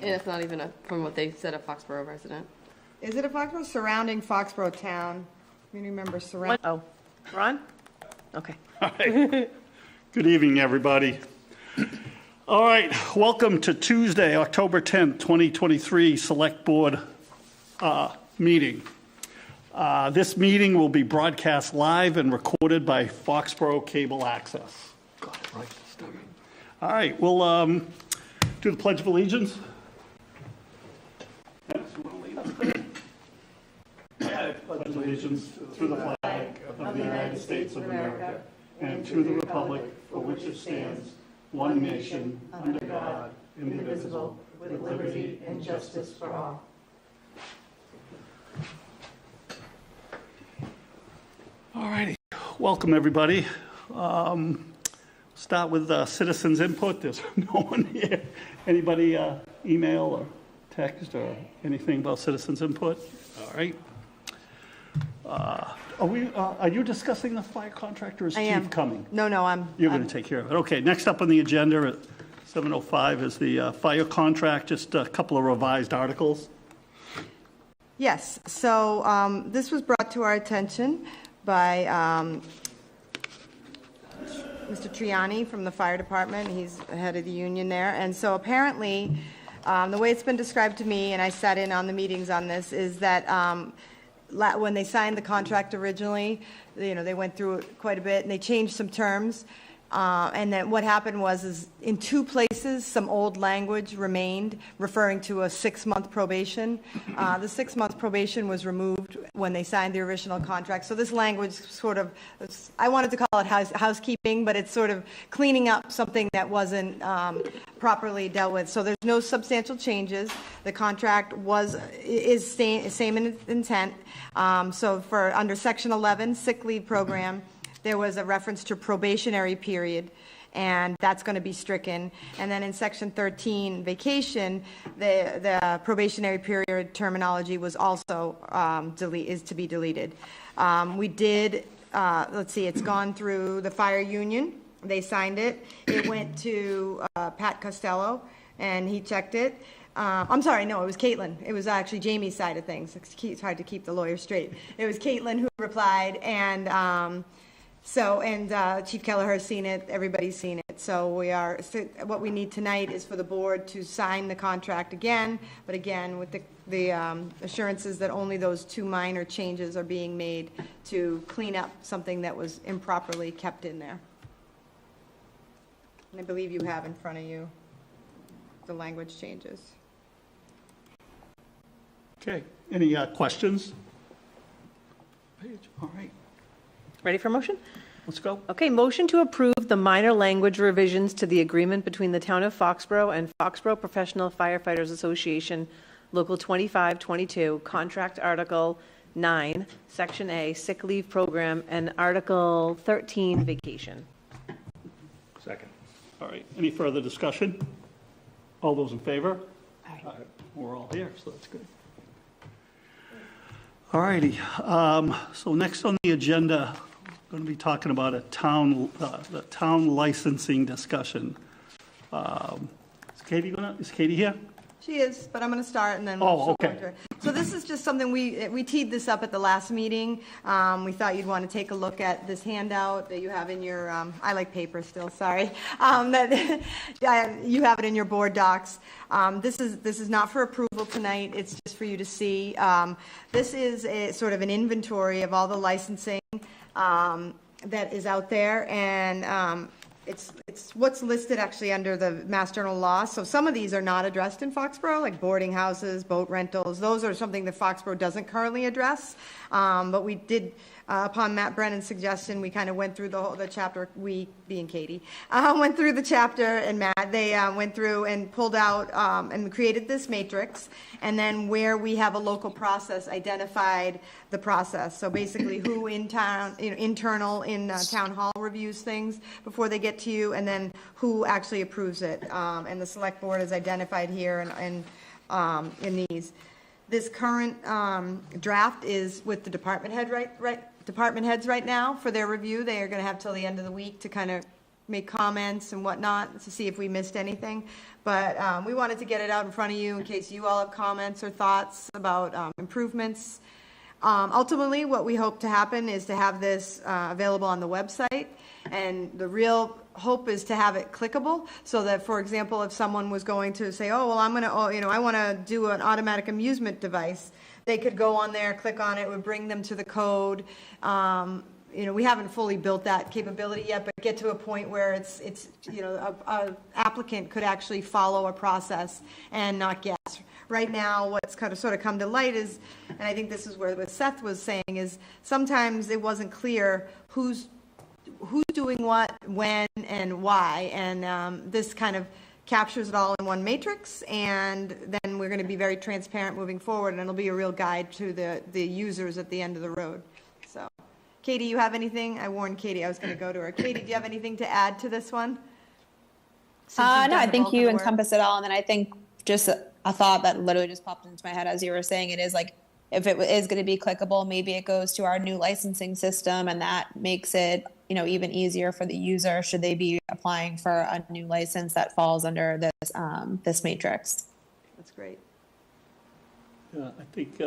And it's not even from what they said, a Foxborough resident. Is it a Foxborough? Surrounding Foxborough town. Community members surround. Oh, Ron? Okay. Hi. Good evening, everybody. All right, welcome to Tuesday, October 10th, 2023 Select Board meeting. This meeting will be broadcast live and recorded by Foxborough Cable Access. Got it right this time. All right, we'll do the Pledge of Allegiance. I pledge allegiance to the flag of the United States of America and to the republic for which it stands, one nation, under God, indivisible, with liberty and justice for all. All righty. Welcome, everybody. Start with citizens' input. There's no one here. Anybody email or text or anything about citizens' input? All right. Are you discussing the fire contract, or is I am. Chief coming? No, You're going to take care of it. Okay, next up on the agenda at 7:05 is the fire contract, just a couple of revised articles. Yes, so this was brought to our attention by Mr. Triani from the fire department. He's the head of the union there. And so apparently, the way it's been described to me, and I sat in on the meetings on this, is that when they signed the contract originally, they went through it quite a bit, and they changed some terms. And then what happened was in two places, some old language remained referring to a 6-month probation. The 6-month probation was removed when they signed the original contract. So this language sort of, I wanted to call it housekeeping, but it's sort of cleaning up something that wasn't properly dealt with. So there's no substantial changes. The contract is same in its intent. So for under Section 11, sick leave program, there was a reference to probationary period, and that's going to be stricken. And then in Section 13, vacation, the probationary period terminology was also is to be deleted. We did, let's see, it's gone through the fire union. They signed it. It went to Pat Costello, and he checked it. I'm sorry, no, it was Caitlin. It was actually Jamie's side of things. It's hard to keep the lawyer straight. It was Caitlin who replied, and Chief Kelleher's seen it, everybody's seen it. So what we need tonight is for the board to sign the contract again, but again, with the assurances that only those two minor changes are being made to clean up something that was improperly kept in there. And I believe you have in front of you the language changes. Okay, any questions? All right, Ready for motion? let's go. Okay, motion to approve the minor language revisions to the agreement between the Town of Foxborough and Foxborough Professional Firefighters Association, Local 2522, Contract Article 9, Section A, Sick Leave Program, and Article 13, Vacation. Second. All right, any further discussion? All those in favor? Aye. We're all here, so that's good. All righty, so next on the agenda, we're going to be talking about the town licensing discussion. Is Katie here? She is, but I'm going to start and then Oh, she'll go okay. into it. So this is just something we teed this up at the last meeting. We thought you'd want to take a look at this handout that you have in your, I like paper still, sorry, that you have it in your board docs. This is not for approval tonight, it's just for you to see. This is a sort of an inventory of all the licensing that is out there, and it's what's listed actually under the Mass General law. So some of these are not addressed in Foxborough, like boarding houses, boat rentals. Those are something that Foxborough doesn't currently address. But we did, upon Matt Brennan's suggestion, we kind of went through the chapter, we, being Katie, went through the chapter, and Matt, they went through and pulled out and created this matrix. And then where we have a local process, identified the process. So basically who in town, internal in town hall reviews things before they get to you, and then who actually approves it. And the select board is identified here and in these. This current draft is with the department heads right now for their review. They are going to have till the end of the week to kind of make comments and whatnot to see if we missed anything. But we wanted to get it out in front of you in case you all have comments or thoughts about improvements. Ultimately, what we hope to happen is to have this available on the website, and the real hope is to have it clickable, so that, for example, if someone was going to say, oh, well, I'm going to, I want to do an automatic amusement device, they could go on there, click on it, would bring them to the code. We haven't fully built that capability yet, but get to a point where it's a applicant could actually follow a process and not guess. Right now, what's kind of sort of come to light is, and I think this is where what Seth was saying, is sometimes it wasn't clear who's doing what, when, and why, and this kind of captures it all in one matrix, and then we're going to be very transparent moving forward, and it'll be a real guide to the users at the end of the road. So Katie, you have anything? I warned Katie I was going to go to her. Katie, do you have anything to add to this one? Since you've No, done I the think bulk of you the work. encompass it all. And then I think just a thought that literally just popped into my head as you were saying it is like, if it is going to be clickable, maybe it goes to our new licensing system and that makes it, even easier for the user should they be applying for a new license that falls under this matrix. That's great. Yeah, I think,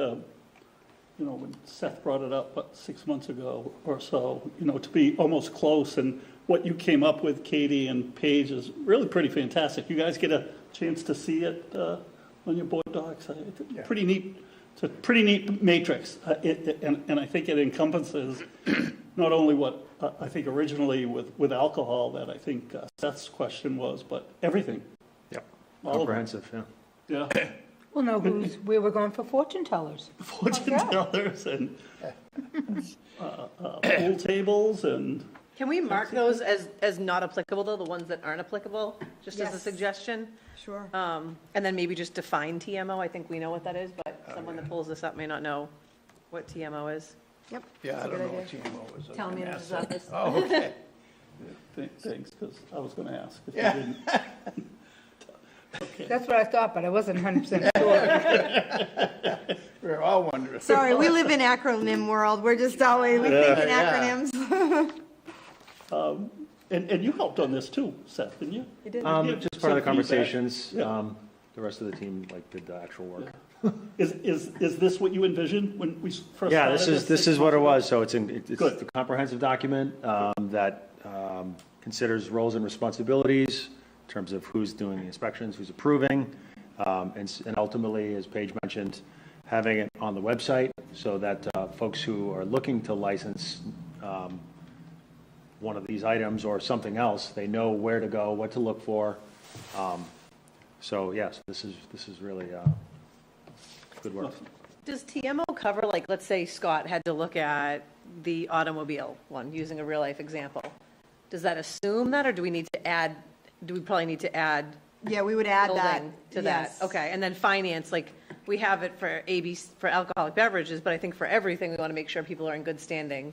when Seth brought it up, 6 months ago or so, to be almost close, and what you came up with, Katie and Paige, is really pretty fantastic. You guys get a chance to see it on your board docs. It's pretty neat. It's a pretty neat matrix, and I think it encompasses not only what I think originally with alcohol that I think Seth's question was, but everything. Yep. All of it. Comprehensive, yeah. Yeah. Well, no, we were going for fortune tellers. Fortune tellers and pool tables and, Can we mark those as not applicable, though, the ones that aren't applicable, just as a Yes. suggestion? Sure. And then maybe just define TMO. I think we know what that is, but someone that pulls this up may not know what TMO is. Yep. Yeah, that's I a don't good know idea. what GMO is. I Town can manager's ask that. office. Oh, okay. thanks, because I was going to ask if you Yeah. didn't. That's what I thought, but I wasn't 100% sure. We're all wondering. Sorry, we live in acronym world. We're just always, we think in Yeah. acronyms. And you helped on this too, Seth, didn't you? You did. Just part of Some the feedback. conversations. Yeah. The rest of the team did the actual work. Is this what you envisioned when we first started? Yeah, this is what it was. So it's Good. a comprehensive document that considers roles and responsibilities in terms of who's doing the inspections, who's approving, and ultimately, as Paige mentioned, having it on the website so that folks who are looking to license one of these items or something else, they know where to go, what to look for. So yes, this is really good work. Does TMO cover, like, let's say Scott had to look at the automobile one, using a real-life example. Does that assume that, or do we probably need to add Yeah, we would add that. building to that? Yes. Okay, and then finance, like, we have it for alcoholic beverages, but I think for everything, we want to make sure people are in good standing.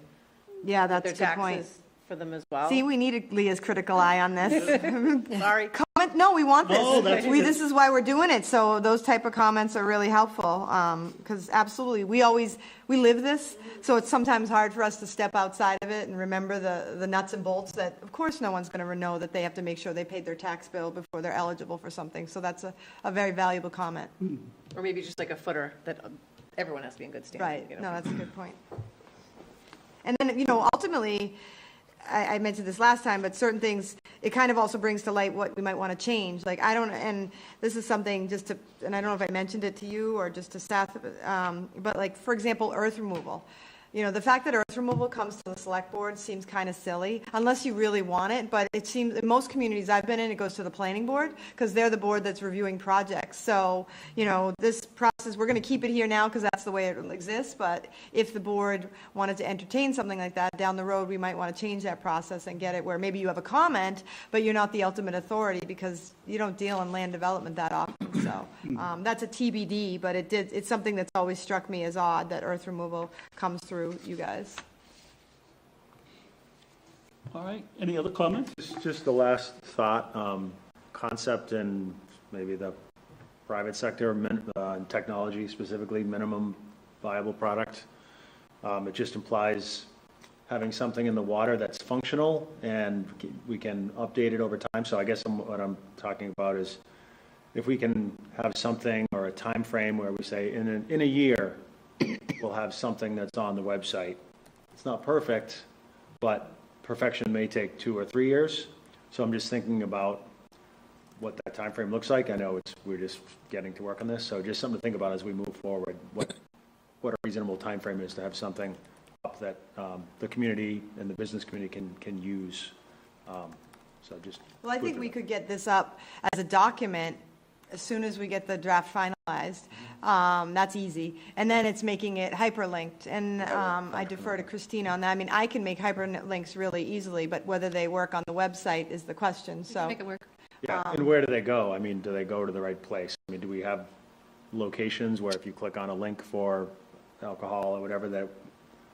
Yeah, that's Their a good point. taxes for them as well. See, we needed Leah's critical eye on this. Sorry. Comment, no, we want No, that's this. good. This is why we're doing it, so those type of comments are really helpful, because absolutely, we live this, so it's sometimes hard for us to step outside of it and remember the nuts and bolts that, of course, no one's going to know that they have to make sure they paid their tax bill before they're eligible for something, so that's a very valuable comment. Or maybe just like a footer that everyone has to be in good standing. Right, you know? no, that's a good point. And then, ultimately, I mentioned this last time, but certain things, it kind of also brings to light what we might want to change. Like, and this is something and I don't know if I mentioned it to you or just to Seth, but like, for example, earth removal. The fact that earth removal comes to the select board seems kind of silly, unless you really want it, but it seems, in most communities I've been in, it goes to the planning board, because they're the board that's reviewing projects. So, this process, we're going to keep it here now, because that's the way it exists, but if the board wanted to entertain something like that down the road, we might want to change that process and get it where maybe you have a comment, but you're not the ultimate authority, because you don't deal in land development that often, so, that's a TBD, but it's something that's always struck me as odd, that earth removal comes through you guys. All right, any other comments? Just the last thought, concept in maybe the private sector, technology specifically, minimum viable product. It just implies having something in the water that's functional and we can update it over time. So I guess what I'm talking about is if we can have something or a time frame where we say in a year, we'll have something that's on the website. It's not perfect, but perfection may take 2 or 3 years. So I'm just thinking about what that time frame looks like. I know we're just getting to work on this, so just something to think about as we move forward. What a reasonable time frame is to have something up that the community and the business community can use. So just. Well, I think we could get this up as a document as soon as we get the draft finalized. That's easy. And then it's making it hyperlinked. And I defer to Christina on that. I mean, I can make hyperlinks really easily, but whether they work on the website is the question, so. Make it work. Yeah, and where do they go? I mean, do they go to the right place? I mean, do we have locations where if you click on a link for alcohol or whatever, that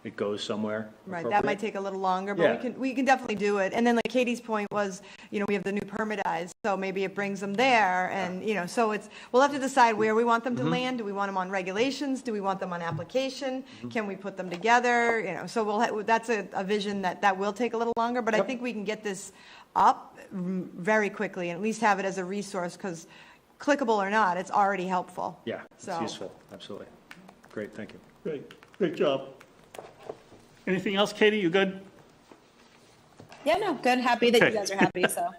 it goes somewhere. Right, that might appropriate. take a little longer, but Yeah. we can definitely do it. And then like Katie's point was, we have the new permitized, so maybe it brings them there, and, so we'll have to decide where we want them to land. Do we want them on regulations? Do we want them on application? Can we put them together? So that's a vision that will take a little longer, but I think we can get this up very quickly, and at least have it as a resource, because clickable or not, it's already helpful. Yeah, it's So- useful, absolutely. Great, thank you. Great job. Anything else, Katie? You good? Yeah, no, good. Happy that Okay. you guys are happy. So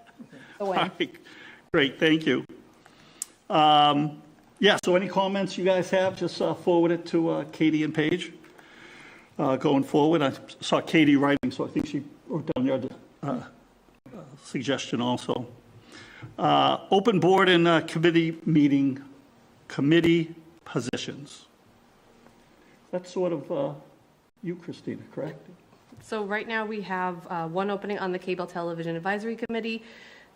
the win. All right, great, thank you. Yeah, so any comments you guys have, just forward it to Katie and Paige going forward. I saw Katie writing, so I think she wrote down your suggestion also. Open board and committee meeting, committee positions. That's sort of you, Christina, correct? So right now, we have one opening on the Cable Television Advisory Committee.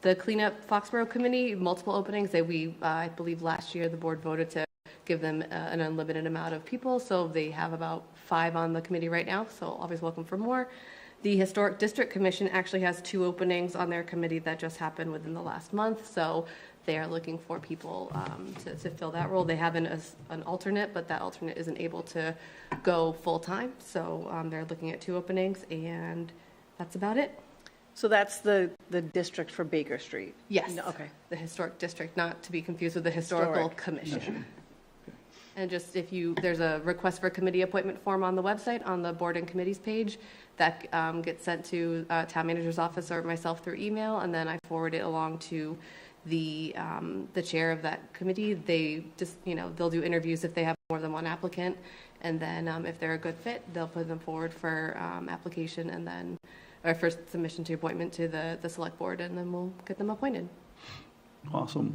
The Cleanup Foxborough Committee, multiple openings. I believe last year, the board voted to give them an unlimited amount of people, so they have about 5 on the committee right now, so always welcome for more. The Historic District Commission actually has 2 openings on their committee that just happened within the last month, so they are looking for people to fill that role. They have an alternate, but that alternate isn't able to go full-time, so they're looking at 2 openings, and that's about it. So that's the district for Baker Street? Yes. No, okay. The Historic District, not to be confused with the Historical Historic. Commission. And just there's a request for committee appointment form on the website, on the board and committees page, that gets sent to town manager's office or myself through email, and then I forward it along to the chair of that committee. They just, they'll do interviews if they have more than one applicant, and then if they're a good fit, they'll put them forward for application, and then, or first submission to appointment to the select board, and then we'll get them appointed. Awesome.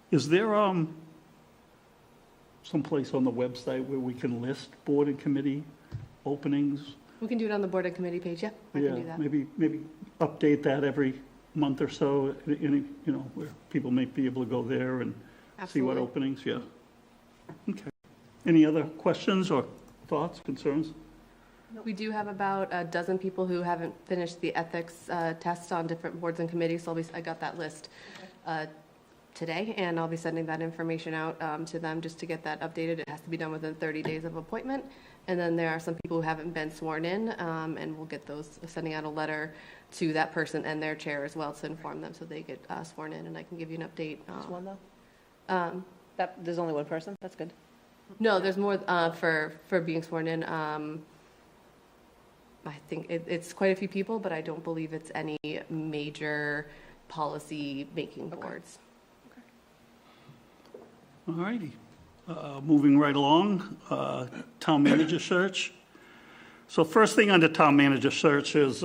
Is there someplace on the website where we can list board and committee openings? We can do it on the board and committee page, yeah, I can do that. Maybe update that every month or so, where people may be able to go there and see what Absolutely. openings, yeah. Okay. Any other questions or thoughts, concerns? We do have about a dozen people who haven't finished the ethics test on different boards and committees, so I got that list today, and I'll be sending that information out to them just to get that updated. It has to be done within 30 days of appointment, and then there are some people who haven't been sworn in, and we'll get those, sending out a letter to that person and their chair as well to inform them so they get sworn in, and I can give you an update. Just one, though? There's only one person? That's good. No, there's more for being sworn in. I think it's quite a few people, but I don't believe it's any major policy-making boards. All righty. Moving right along, town manager search. So first thing under town manager search is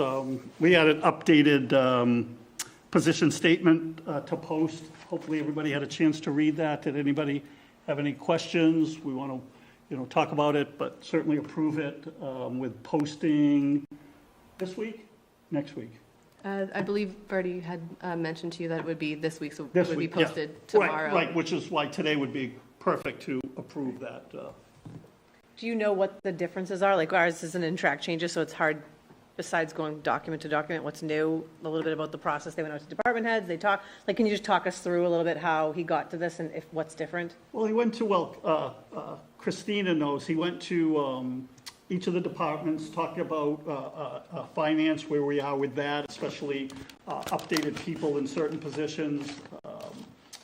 we had an updated position statement to post. Hopefully everybody had a chance to read that. Did anybody have any questions? We want to talk about it, but certainly approve it with posting this week, next week. I believe Bertie had mentioned to you that it would be this week, so it This would be week, yeah. posted tomorrow. Right, which is why today would be perfect to approve that. Do you know what the differences are? Like ours isn't in track changes, so it's hard, besides going document to document, what's new, a little bit about the process. They went out to department heads, they talk, can you just talk us through a little bit how he got to this and what's different? Well, he went to, Christina knows, he went to each of the departments, talking about finance, where we are with that, especially updated people in certain positions,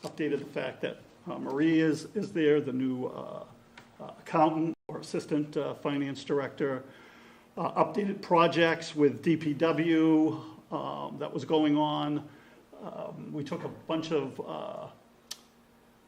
updated the fact that Marie is there, the new accountant or assistant finance director, updated projects with DPW that was going on. We took a bunch of, what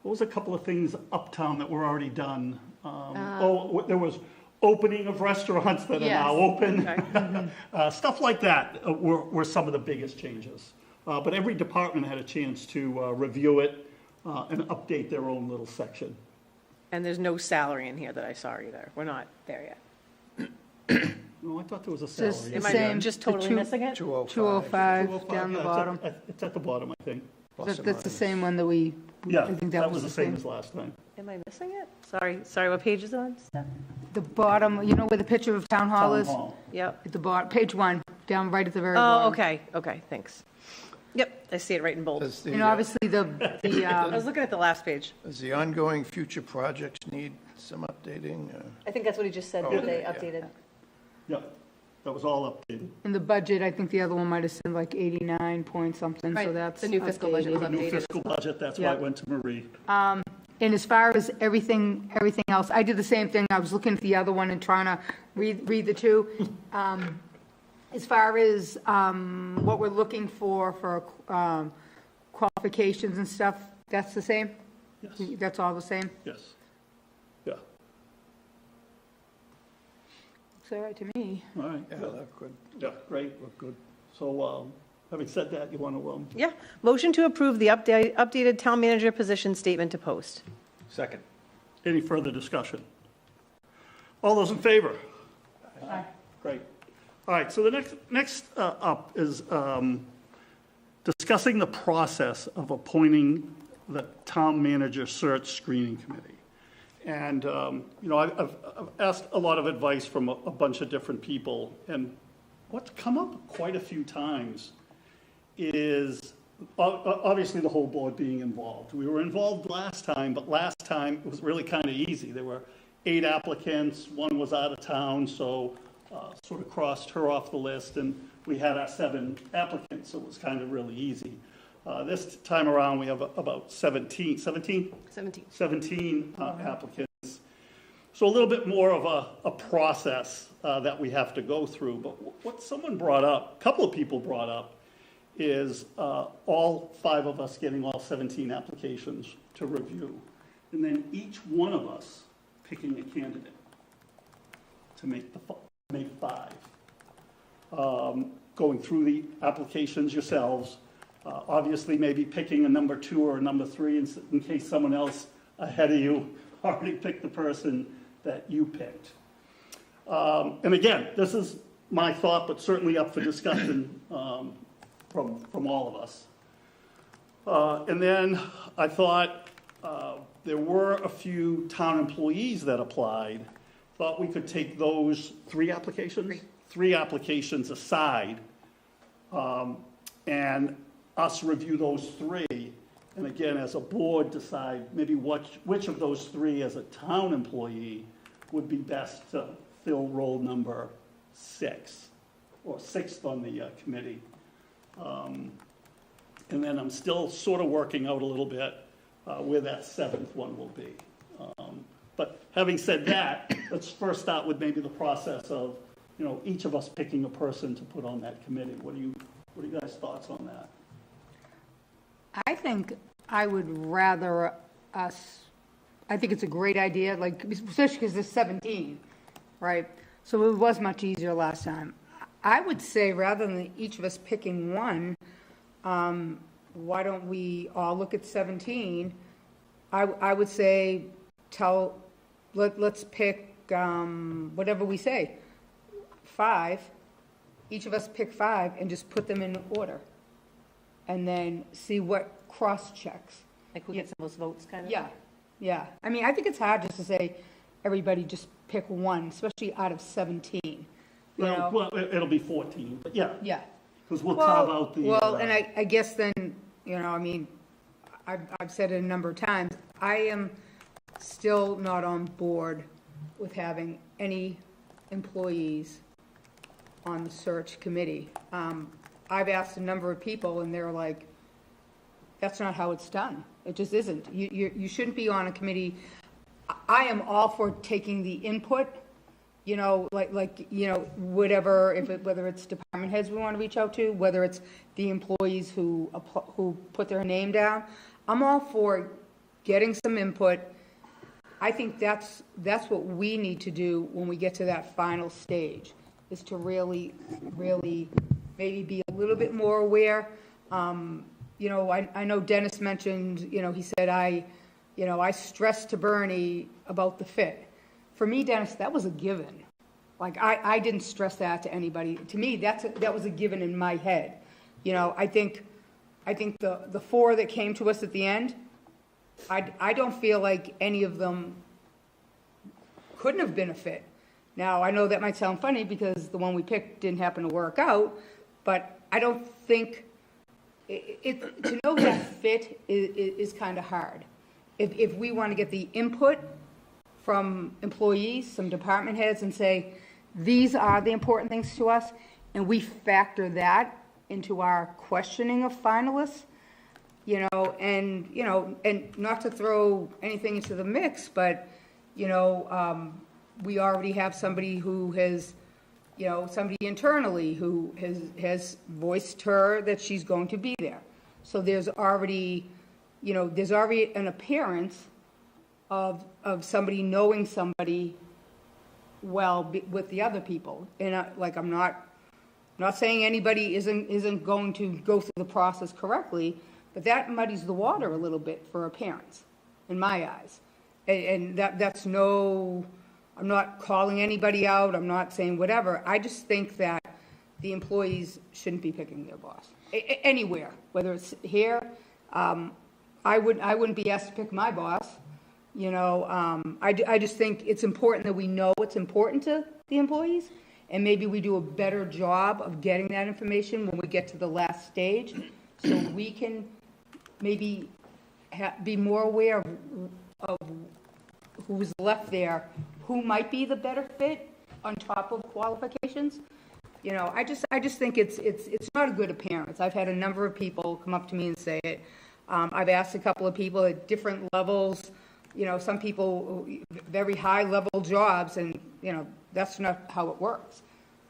was a couple of things uptown that were already done? There was opening of restaurants that are now open. Stuff like that were some of the biggest changes. But every department had a chance to review it and update their own little section. And there's no salary in here that I saw either. We're not there yet. No, I thought there was a Just salary. the Am I same. just The totally two- missing it? 205 down the Yeah, bottom. It's at the bottom, I think. That's the same one that we, Yeah, I think that was the same as last time. Am I missing it? Sorry, what page is it on? The bottom, where the picture of Town Hall Town is? Hall. Yep. At the bottom, page 1, down right at the very Oh, bottom. okay, thanks. Yep, I see it right in bold. Does And the, obviously, I was looking at the last page. does the ongoing future projects need some updating? I think that's what he just said, that they updated. Yeah, that was all updated. in the budget, I think the other one might have said like 89 point something, so Right, that's the new fiscal budget updated. was The new updated. fiscal budget, that's why it went to Marie. And as far as everything else, I did the same thing. I was looking at the other one and trying to read the two. As far as what we're looking for qualifications and stuff, that's the same? Yes, That's all the same? yes. Yeah, Looks all right to me. all right. Yeah, that's good. Yeah, great. Look good. So, having said that, you want to, Yeah, motion to approve the updated town manager position statement to post. Second. any further discussion? All those in favor? Aye. Great. All right, so the next up is discussing the process of appointing the town manager search screening committee. And, I've asked a lot of advice from a bunch of different people, and what's come up quite a few times is obviously the whole board being involved. We were involved last time, but last time it was really kind of easy. There were 8 applicants, one was out of town, so sort of crossed her off the list, and we had our 7 applicants, so it was kind of really easy. This time around, we have about 17 applicants. So a little bit more of a process that we have to go through. But what someone brought up, a couple of people brought up, is all 5 of us getting all 17 applications to review. And then each one of us picking a candidate to make 5. Going through the applications yourselves, obviously maybe picking a number 2 or a number 3 in case someone else ahead of you already picked the person that you picked. And again, this is my thought, but certainly up for discussion from all of us. And then I thought there were a few town employees that applied. Thought we could take those 3 applications? 3 applications aside, and us review those 3, and again, as a board, decide maybe which of those 3 as a town employee would be best to fill role number 6, or 6th on the committee. And then I'm still sort of working out a little bit where that 7th one will be. But having said that, let's first start with maybe the process of, each of us picking a person to put on that committee. What are you guys' thoughts on that? I think I would rather us, I think it's a great idea, like, especially because there's 17, right? So it was much easier last time. I would say rather than each of us picking one, why don't we all look at 17? I would say let's pick whatever we say, 5. Each of us pick 5 and just put them in order. And then see what cross-checks. Like who gets the most votes, kind of? Yeah. I mean, I think it's hard just to say, everybody just pick one, especially out of 17. Well, it'll be 14, but yeah. Yeah. Because we'll carve out the. Well, and I guess then, I mean, I've said it a number of times, I am still not on board with having any employees on the search committee. I've asked a number of people, and they're like, that's not how it's done. It just isn't. You shouldn't be on a committee. I am all for taking the input, whatever, whether it's department heads we want to reach out to, whether it's the employees who put their name down. I'm all for getting some input. I think that's what we need to do when we get to that final stage, is to really, really maybe be a little bit more aware. I know Dennis mentioned, he said, I stressed to Bernie about the fit. For me, Dennis, that was a given. Like, I didn't stress that to anybody. To me, that was a given in my head. I think I think the four that came to us at the end, I don't feel like any of them couldn't have been a fit. Now, I know that might sound funny because the one we picked didn't happen to work out, but I don't think, to know that fit is kind of hard. If we want to get the input from employees, some department heads, and say, these are the important things to us, and we factor that into our questioning of finalists, and not to throw anything into the mix, but, we already have somebody who has, somebody internally who has voiced her that she's going to be there. So there's already an appearance of somebody knowing somebody well with the other people. And I'm not saying anybody isn't going to go through the process correctly, but that muddies the water a little bit for appearance, in my eyes. And that's I'm not calling anybody out, I'm not saying whatever. I just think that the employees shouldn't be picking their boss. Anywhere, whether it's here, I wouldn't be asked to pick my boss. I just think it's important that we know what's important to the employees, and maybe we do a better job of getting that information when we get to the last stage, so we can maybe be more aware of who's left there, who might be the better fit on top of qualifications. I just think it's not a good appearance. I've had a number of people come up to me and say it. I've asked a couple of people at different levels, some people very high level jobs, and that's not how it works.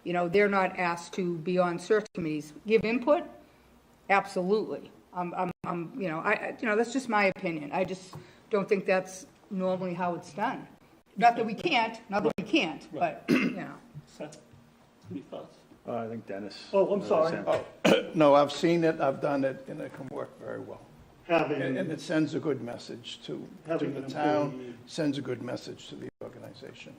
They're not asked to be on search committees. Give input, absolutely. That's just my opinion. I just don't think that's normally how it's done. Not that we can't, but Seth, any thoughts? I think Dennis. Oh, I'm sorry. No, I've seen it, I've done it, and it can work very well. Having, And it sends a good message to Having the an town, employee. sends a good message to the organization.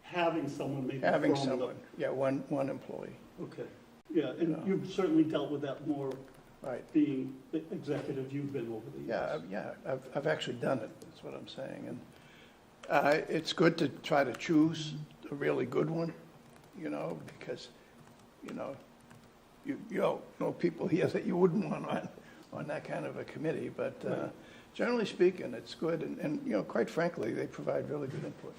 having someone maybe Having from the- someone, yeah, one employee, Okay, yeah, and you've certainly dealt with that more right. being the executive you've been over the years. I've actually done it, that's what I'm saying. And it's good to try to choose a really good one, because, you know people here that you wouldn't want on that kind of a committee, but generally speaking, it's good, and quite frankly, they provide really good input.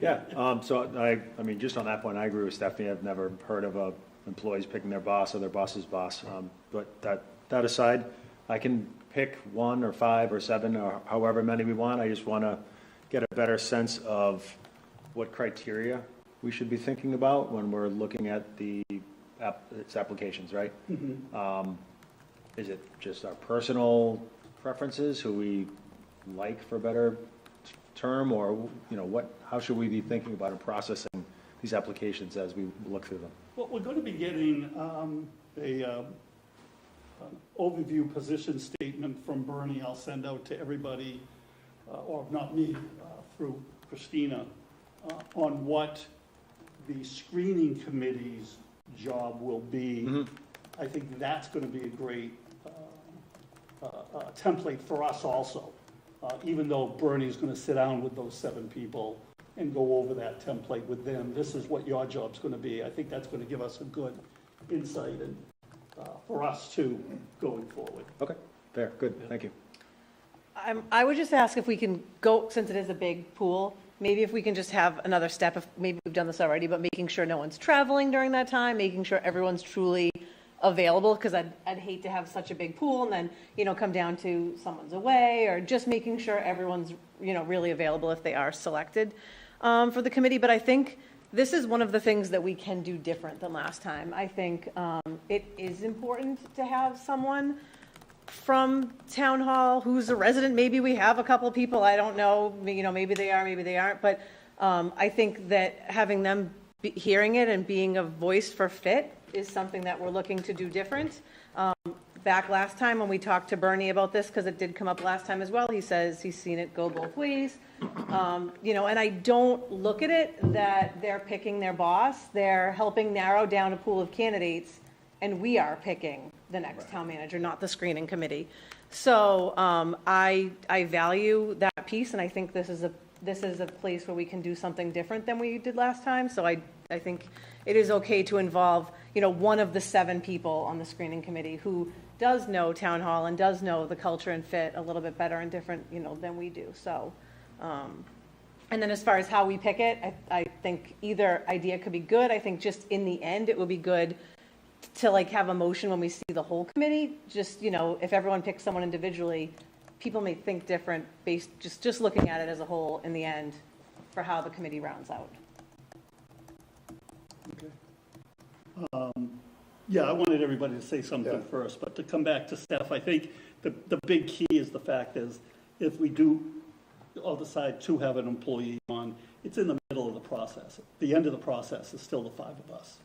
Yeah, so I mean, just on that point, I agree with Stephanie. I've never heard of employees picking their boss or their boss's boss. But that aside, I can pick 1 or 5 or 7 or however many we want. I just want to get a better sense of what criteria we should be thinking about when we're looking at its applications, right? Mm-hmm. Is it just our personal preferences, who we like for a better term, or how should we be thinking about and processing these applications as we look through them? Well, we're going to be getting an overview position statement from Bernie. I'll send out to everybody, or not me, through Christina, on what the screening committee's job will be. Mm-hmm. I think that's going to be a great template for us also. Even though Bernie's going to sit down with those 7 people and go over that template with them, this is what your job's going to be. I think that's going to give us a good insight and for us too, going forward. Okay, fair, good, thank you. I would just ask if we can go, since it is a big pool, maybe if we can just have another step, if maybe we've done this already, but making sure no one's traveling during that time, making sure everyone's truly available, because I'd hate to have such a big pool and then, come down to someone's away, or just making sure everyone's, really available if they are selected for the committee. But I think this is one of the things that we can do different than last time. I think it is important to have someone from town hall who's a resident. Maybe we have a couple people, I don't know, maybe they are, maybe they aren't, but I think that having them hearing it and being a voice for fit is something that we're looking to do different. back last time when we talked to Bernie about this, because it did come up last time as well. He says he's seen it go both ways. You know, and I don't look at it that they're picking their boss. They're helping narrow down a pool of candidates, and we are picking the next town manager, not the screening committee. So I value that piece, and I think this is a place where we can do something different than we did last time. So I think it is okay to involve, you know, one of the 7 people on the screening committee who does know town hall and does know the culture and fit a little bit better and different, you know, than we do. So, and then as far as how we pick it, I think either idea could be good. I think just in the end, it would be good to like have a motion when we see the whole committee. Just, you know, if everyone picks someone individually, people may think different based, just looking at it as a whole in the end for how the committee rounds out. Yeah, I wanted everybody to say something Yeah. first, but to come back to Steph, I think the big key is the fact is, if we do all decide to have an employee on, it's in the middle of the process. The end of the process is still the 5 of us.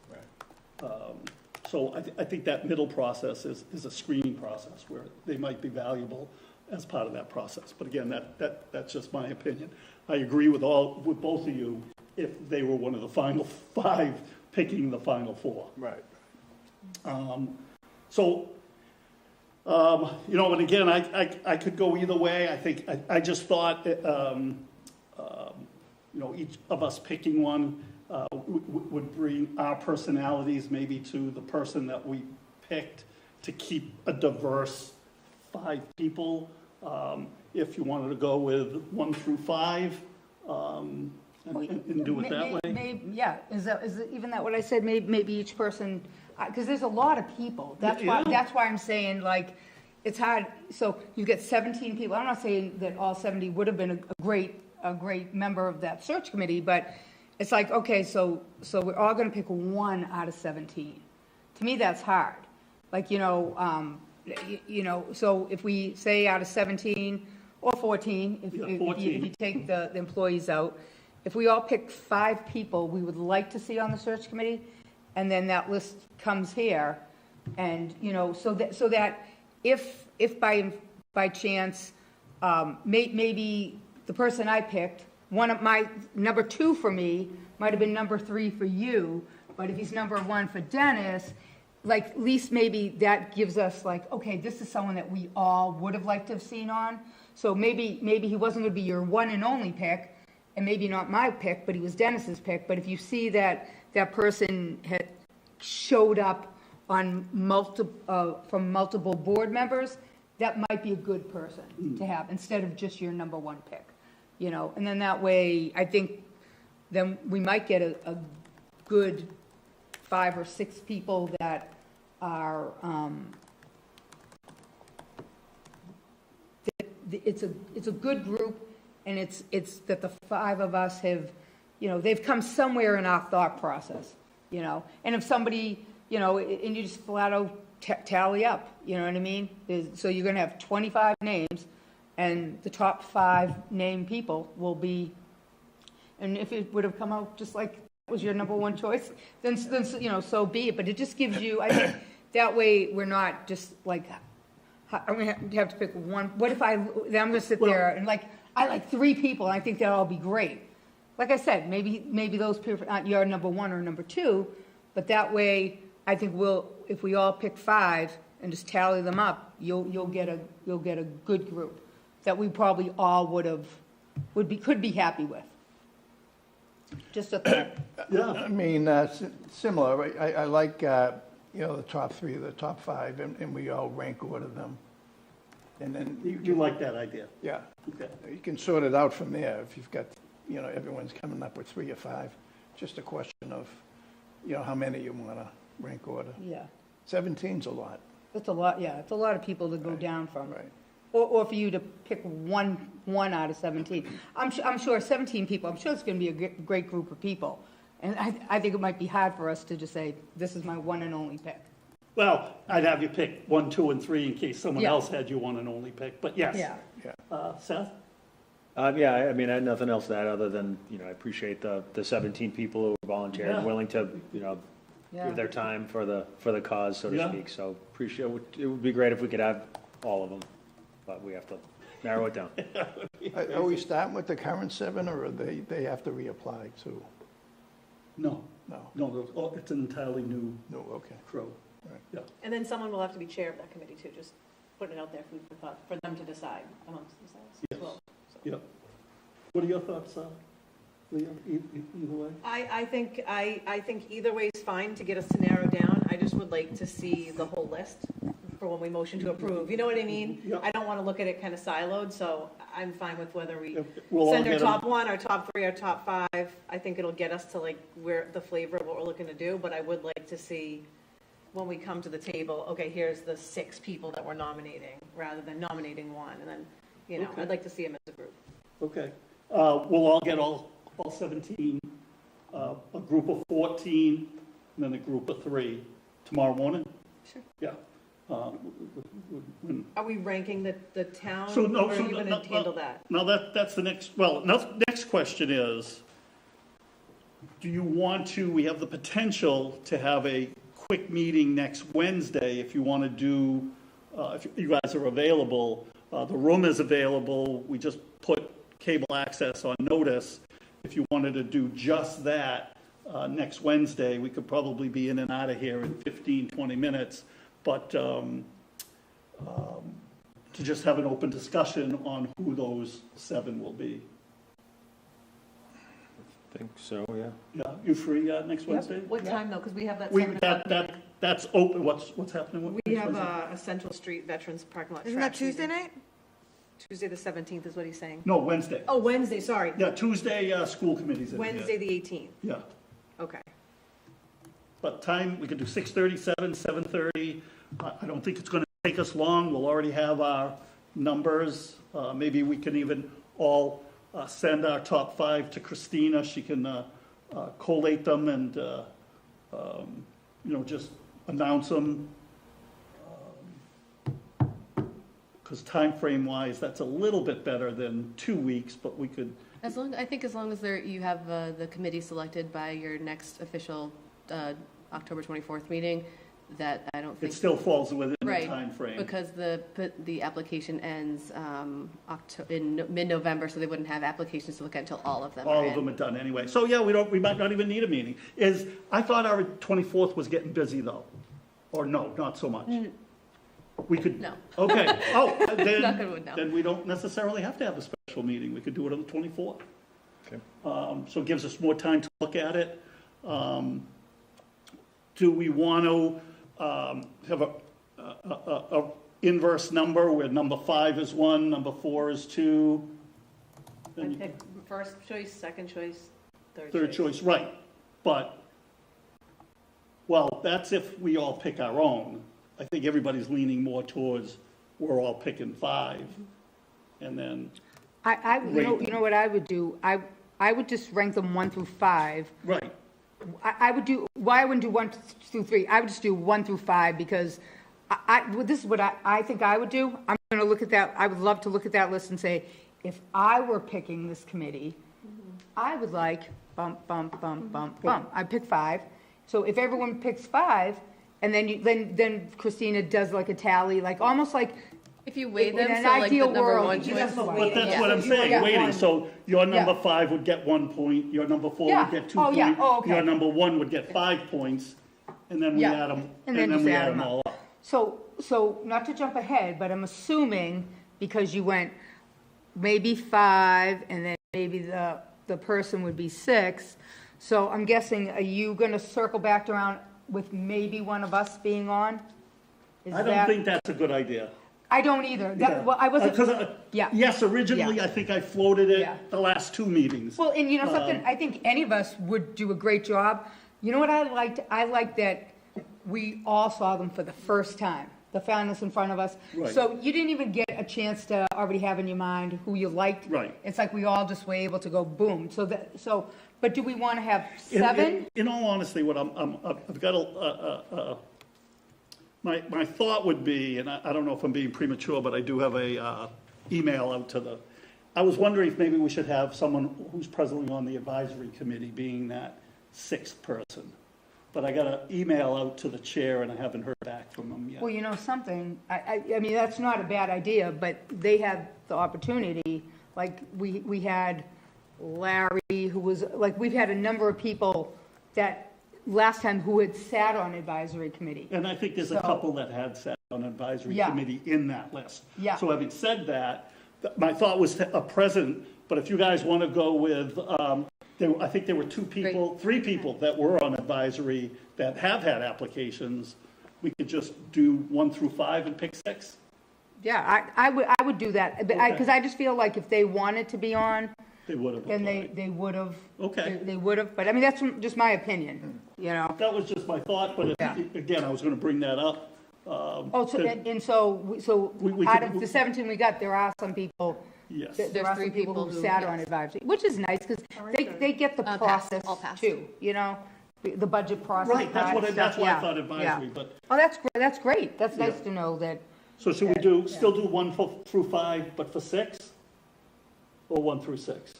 So I think that middle process is a screening process where they might be valuable as part of that process. But again, that's just my opinion. I agree with both of you if they were one of the final 5 picking the final 4. Right. So, you know, and again, I could go either way. I think, I just thought, you know, each of us picking one would bring our personalities maybe to the person that we picked to keep a diverse 5 people. If you wanted to go with 1 through 5, and do it that way. Yeah, is it even that what I said? Maybe each person, because there's a lot of people. That's Yeah. why I'm saying, like, it's hard. So you get 17 people. I'm not saying that all 70 would have been a great member of that search committee, but it's like, okay, so we're all going to pick 1 out of 17. To me, that's hard. Like, you know, so if we say out of 17 or 14, if you take the employees out, if we all pick 5 people we would like to see on the search committee, and then that list comes here, and, you know, so that if by chance, maybe the person I picked, one of my, number 2 for me, might have been number 3 for you, but if he's number 1 for Dennis, like, at least maybe that gives us like, okay, this is someone that we all would have liked to have seen on. So maybe he wasn't gonna be your one and only pick, and maybe not my pick, but he was Dennis's pick. But if you see that that person had showed up on from multiple board members, that might be a good person to have instead of just your number 1 pick, you know. And then that way, I think then we might get a good 5 or 6 people that are, it's a good group, and it's that the 5 of us have, you know, they've come somewhere in our thought process, you know. And if somebody, you know, and you just flat out tally up, you know what I mean? So you're going to have 25 names, and the top 5 named people will be, and if it would have come out just like that was your number 1 choice, then you know, so be it. But it just gives you, I think, that way we're not just like, I'm going to have to pick 1. What if then I'm going to sit there and like, I like 3 people, and I think that'll all be great. Like I said, maybe those people aren't your number 1 or number 2, but that way, I think if we all pick 5 and just tally them up, you'll get a good group that we probably all could be happy with. Just a thought. Yeah. I mean, similar, right? I like, you know, the top 3, the top 5, and we all rank order them. And then You like that idea? yeah, Okay. you can sort it out from there if you've got, you know, everyone's coming up with 3 or 5. Just a question of, you know, how many you want to rank order. Yeah, 17's a lot. that's a lot, yeah, it's a lot of people to go Right. down from. Right. Or for you to pick one out of 17. I'm sure 17 people, I'm sure it's going to be a great group of people. And I think it might be hard for us to just say, this is my one and only pick. Well, I'd have you pick 1, 2, and 3 in case someone Yeah. else had you one and only pick, but yes. Yeah. Seth? Yeah, I mean, I had nothing else to add other than, you know, I appreciate the 17 people who volunteered and Yeah. willing to, you know, give their time for the cause, so to Yeah. speak. So appreciate, it would be great if we could have all of them, but we have to narrow it down. Are we starting with the current 7, or are they have to reapply too? No, No, it's an entirely new no, okay. crew. Right. Yeah. And then someone will have to be chair of that committee too, just putting it out there for them to decide amongst themselves as Yes. well. Yeah. What are your thoughts, Leah, either way? I think either way is fine to get us to narrow down. I just would like to see the whole list for when we motion to approve. You know what I mean? Yeah. I don't want to look at it kind of siloed, so I'm fine with whether we We'll all send our get 'em. top 1, our top 3, our top 5. I think it'll get us to like where the flavor of what we're looking to do, but I would like to see when we come to the table, okay, here's the 6 people that we're nominating, rather than nominating 1, and then, Okay. I'd like to see them as a group. Okay. We'll all get all 17, a group of 14, and then a group of 3 tomorrow morning? Sure. Yeah. When- Are we ranking the town, So, no, or are so, you going no, to handle that? Now, that's the next, next question is, do you want to, we have the potential to have a quick meeting next Wednesday if you want to do, if you guys are available. The room is available. We just put cable access on notice. If you wanted to do just that next Wednesday, we could probably be in and out of here in 15, 20 minutes. But to just have an open discussion on who those 7 will be. I think so, yeah. Yeah, you free next Wednesday? What time though, because we have that We, 7 o'clock. that's open, what's happening with? We next have Wednesday? a Central Street Veterans Parking Lot. Isn't that trash Tuesday meeting. night? Tuesday the 17th is what he's saying. No, Wednesday. Oh, Wednesday, sorry. Yeah, Tuesday, school committee's in here. Wednesday, the 18th. Yeah, Okay. but time, we could do 6:30, 7:30. I don't think it's gonna take us long. We'll already have our numbers. Maybe we can even all send our top 5 to Christina. She can collate them and, just announce them. Because time frame wise, that's a little bit better than 2 weeks, but we could, I think as long as you have the committee selected by your next official October 24th meeting, that I don't think. it still falls within the Right, time frame. because the application ends in mid-November, so they wouldn't have applications to look at until all of them are All in. of them are done anyway. So, yeah, we might not even need a meeting. I thought our 24th was getting busy, though. Or no, not so much. We could. No. Okay. Oh, Knock on wood, no. then we don't necessarily have to have a special meeting. We could do it on the 24th. Okay. So it gives us more time to look at it. Do we want to have a inverse number where number 5 is 1, number 4 is 2? Then I'd you- pick first choice, second choice, Third choice, right. But, well, that's if we all pick our own. I think everybody's leaning more towards we're all picking 5. And then, You know what I would do? I would just rank them 1 through 5. right, I would do, why I wouldn't do 1 through 3? I would just do 1 through 5 because this is what I think I would do. I'm going to look at that, I would love to look at that list and say, if I were picking this committee, I would like bump, bump, bump, bump, bump. I'd pick 5. So if everyone picks 5, and then Christina does like a tally, like almost like, If you weigh in them, an so like the ideal number world, 1 you choice. just but weight. that's Yeah. what I'm So you saying, got waiting. one. So your number Yeah. 5 would get 1 point, your number 4 Yeah. would get 2 Oh, points. yeah. Oh, okay. Your number 1 would get 5 points, and then we Yeah. add them, And then just we add add 'em them up. all up. So not to jump ahead, but I'm assuming because you went maybe 5 and then maybe the person would be 6. So I'm guessing, are you going to circle back around with maybe one of us being on? Is I don't that- think that's a good idea. I don't either. Yeah. That, well, I wasn't. 'Cause, Yeah. Yes, originally, Yeah. I think I floated it Yeah. the last 2 meetings. Well, and you know something, I think any of us would do a great job. You know what I liked? I liked that we all saw them for the first time, the finalists in front of us. Right. So you didn't even get a chance to already have in your mind who you liked. Right. It's like we all just were able to go boom. But do we want to have 7? In all honesty, what I've got my thought would be, and I don't know if I'm being premature, but I do have a email out to I was wondering if maybe we should have someone who's presently on the advisory committee being that 6th person. but I got an email out to the chair and I haven't heard back from them yet. Well, you know something, I mean, that's not a bad idea, but they had the opportunity, like, we had Larry, who was, like, we've had a number of people that, last time, who had sat on advisory committee. And I think there's a So- couple that had sat on advisory Yeah. committee in that list. Yeah. So having said that, my thought was a present, but if you guys want to go with, I think there were three people that were on advisory that have had applications. We could just do 1 through 5 and pick 6. Yeah, I would do that, because I just feel like if they wanted to be on, They would have then applied. they would have. Okay. They would have, but I mean, that's just my opinion, you know? That was just my thought, but Yeah. again, I was going to bring that up. Oh, so, Good. and so, We out could- of the 17 we got, there are some people, Yes. there There's are 3 some people people who who- sat on yes. advisory, which is nice, because they get the Pass, process all pass. too, you know? The budget process. Right, that's that that's stuff, why I yeah, thought yeah. advisory, but, Oh, that's great, that's nice Yeah. to know that, so should we still do 1 through 5, but for 6? Or 1 through 6?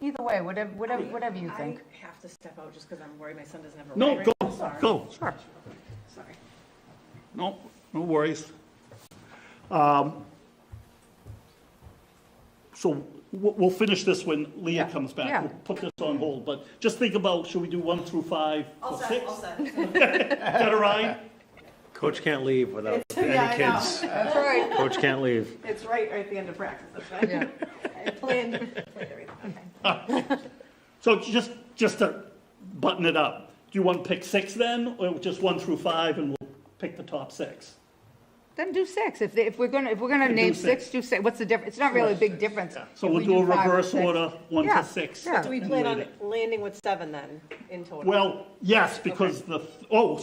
either way, whatever you think. I have to step out just because I'm worried my son doesn't have a No, right go, right now. Sorry. go. Sure. Sorry. No worries. So we'll finish this when Leah Yeah. comes back. Yeah. We'll put this on hold, but just think about, should we do 1 through 5 for 6? Is that all right? Coach can't leave without Yeah, any I know. kids. That's right. Coach can't leave. It's right at the end of practice, that's right. Yeah. I planned everything. So just to button it up, do you want to pick 6 then, or just 1 through 5 and we'll pick the top 6? Then do 6, if we're gonna do name 6. 6, do 6, what's the difference? It's not really a big difference. So if we'll we do a 5 or reverse 6. order, 1 Yeah, to 6. yeah. Do we plan on landing with 7 then, in total? Well, yes, because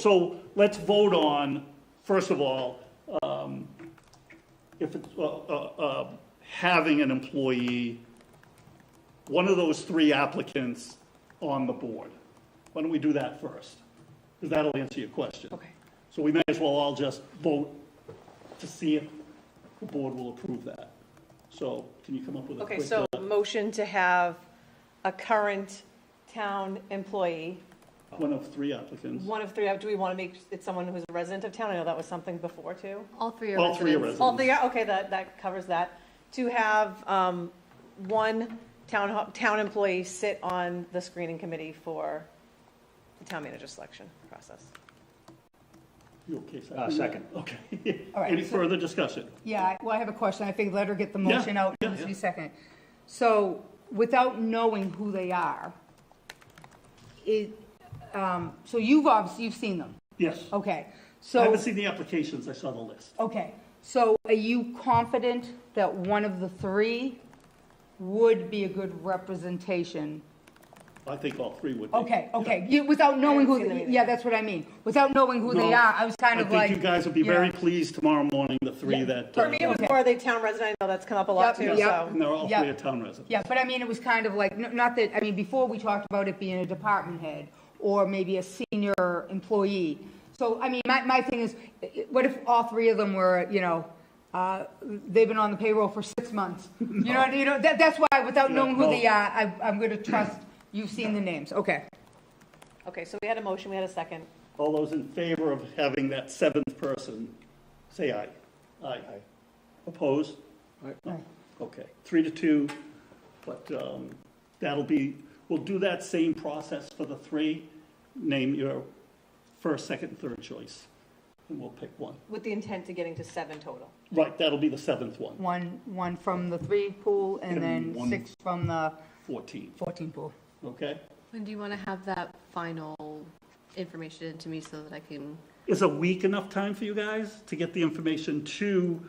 so let's vote on, first of all, if it's, having an employee, one of those 3 applicants on the board. Why don't we do that first? Because that'll answer your question. Okay. So we may as well all just vote to see if the board will approve that. So can you come up with a Okay, quick? so motion to have a current town employee, One of 3 applicants. one of 3, do we want to make it someone who's a resident of town? I know that was something before too. All 3 are All 3 are residents. residents. All 3, okay, that covers that. To have one town employee sit on the screening committee for the town manager selection process. You okay, Second. Okay. All right, Any so- further discussion? Yeah, well, I have a question, I think let her get the Yeah, motion out yeah, in yeah. a second. So, without knowing who they are, so you've seen them, Yes. okay, I so, haven't seen the applications, I saw the list. okay, so are you confident that one of the 3 would be a good representation? I think all 3 would be. Okay, without knowing haven't seen them who, either. yeah, that's what I mean, without knowing who they No, are, I was kind of like. I think you guys will be you know, very pleased tomorrow morning, the 3 Yeah. that. For me, it was Okay. more the town resident, I know that's come up a lot Yep, too, yep. so. And they're all Yeah. 3 are town residents. Yeah, but I mean, it was kind of like, not that, I mean, before we talked about it being a department head or maybe a senior employee. So, I mean, my thing is, what if all 3 of them were, you know, they've been on the payroll for 6 months? You know, that's why, without knowing who no. they are, I'm going to trust you've seen the names. Okay. Okay, so we had a motion, we had a second. All those in favor of having that 7th person, say aye. Aye. Opposed? No. Okay, 3-2, but that'll be, we'll do that same process for the 3. Name your first, second, and third choice, and we'll pick one. With the intent to getting to 7 total. Right, that'll be the 7th one, One from the 3 pool and And then one- 6 from the 14, 14 pool. okay? When do you want to have that final information to me so that I can? Is a week enough time for you guys to get the information to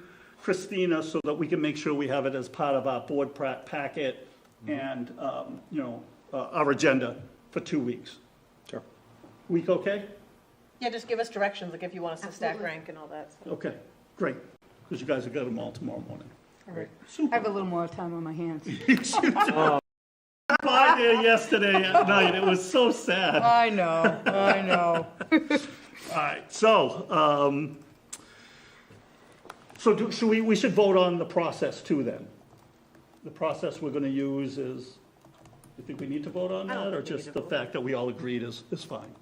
Christina so that we can make sure we have it as part of our board packet and, our agenda for 2 weeks? Sure. Week okay? Yeah, just give us directions, like if you want us to stack Absolutely. rank and all that. So. Okay, great, because you guys have got them all tomorrow morning. All right. I Super. have a little more time on my hands. By there yesterday at night, it was so sad. I know. All right, so, we should vote on the process too then? The process we're gonna use is, you think we need to vote on I don't that, or think we need just to the fact that we all agreed is fine?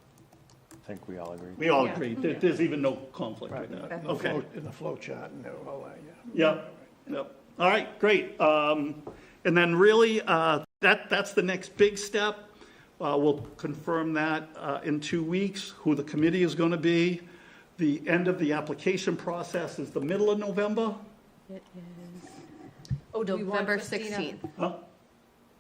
I think we all agree. We all Yeah. agree. There's even no conflict with Right. that. In the Okay. in the flow chart and all that, yeah. Yep, yep. All right, great. And then really, that's the next big step. We'll confirm that in 2 weeks, who the committee is going to be. The end of the application process is the middle of November. It is Oh, do we want November Christina- 16th. Huh?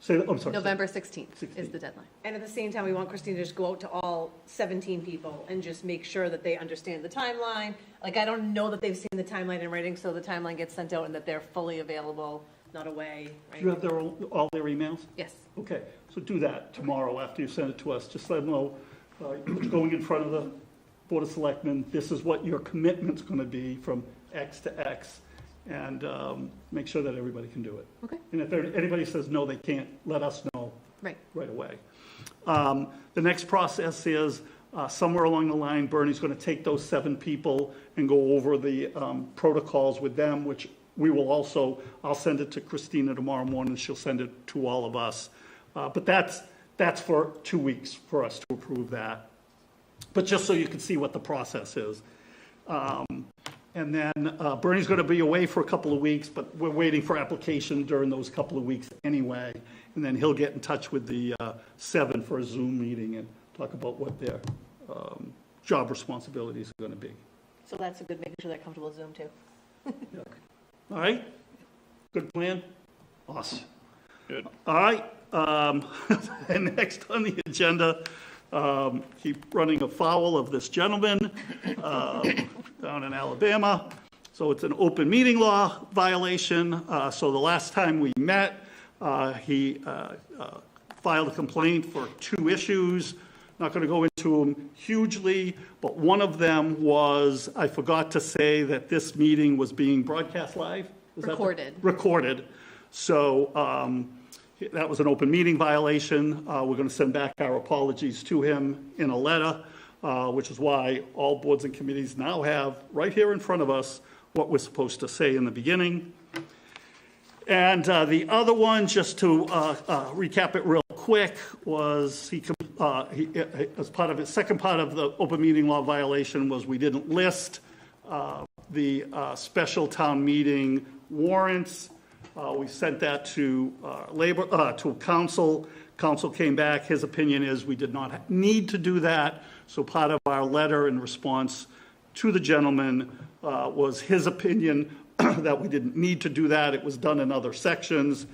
Say, I'm sorry. November 16th is the deadline. And at the same time, we want Christina to just go out to all 17 people and just make sure that they understand the timeline. Like, I don't know that they've seen the timeline in writing, so the timeline gets sent out and that they're fully available, not away. Do you have all their emails? Yes. Okay, so do that tomorrow after you send it to us. Just let them know, going in front of the Board of Selectmen, this is what your commitment's going to be from X to X, and make sure that everybody can do it. Okay. And if anybody says no, they can't, let us know Right. right away. The next process is, somewhere along the line, Bernie's going to take those 7 people and go over the protocols with them, which we will also, I'll send it to Christina tomorrow morning, she'll send it to all of us. But that's for 2 weeks for us to approve that. But just so you can see what the process is. And then Bernie's going to be away for a couple of weeks, but we're waiting for application during those couple of weeks anyway. And then he'll get in touch with the 7 for a Zoom meeting and talk about what their job responsibilities are going to be. So that's a good, making sure they're comfortable with Zoom too. All right? Good plan? Awesome. Good. All right. And next on the agenda, keep running afoul of this gentleman down in Alabama. So it's an open meeting law violation. So the last time we met, he filed a complaint for 2 issues. Not going to go into them hugely, but one of them was, I forgot to say that this meeting was being broadcast live. Is that the- Recorded. Recorded. So that was an open meeting violation. We're going to send back our apologies to him in a letter, which is why all boards and committees now have right here in front of us what we're supposed to say in the beginning. And the other one, just to recap it real quick, was he as part of his second part of the open meeting law violation was we didn't list the special town meeting warrants. We sent that to to council. Council came back. His opinion is we did not need to do that. So part of our letter in response to the gentleman was his opinion that we didn't need to do that. It was done in other sections.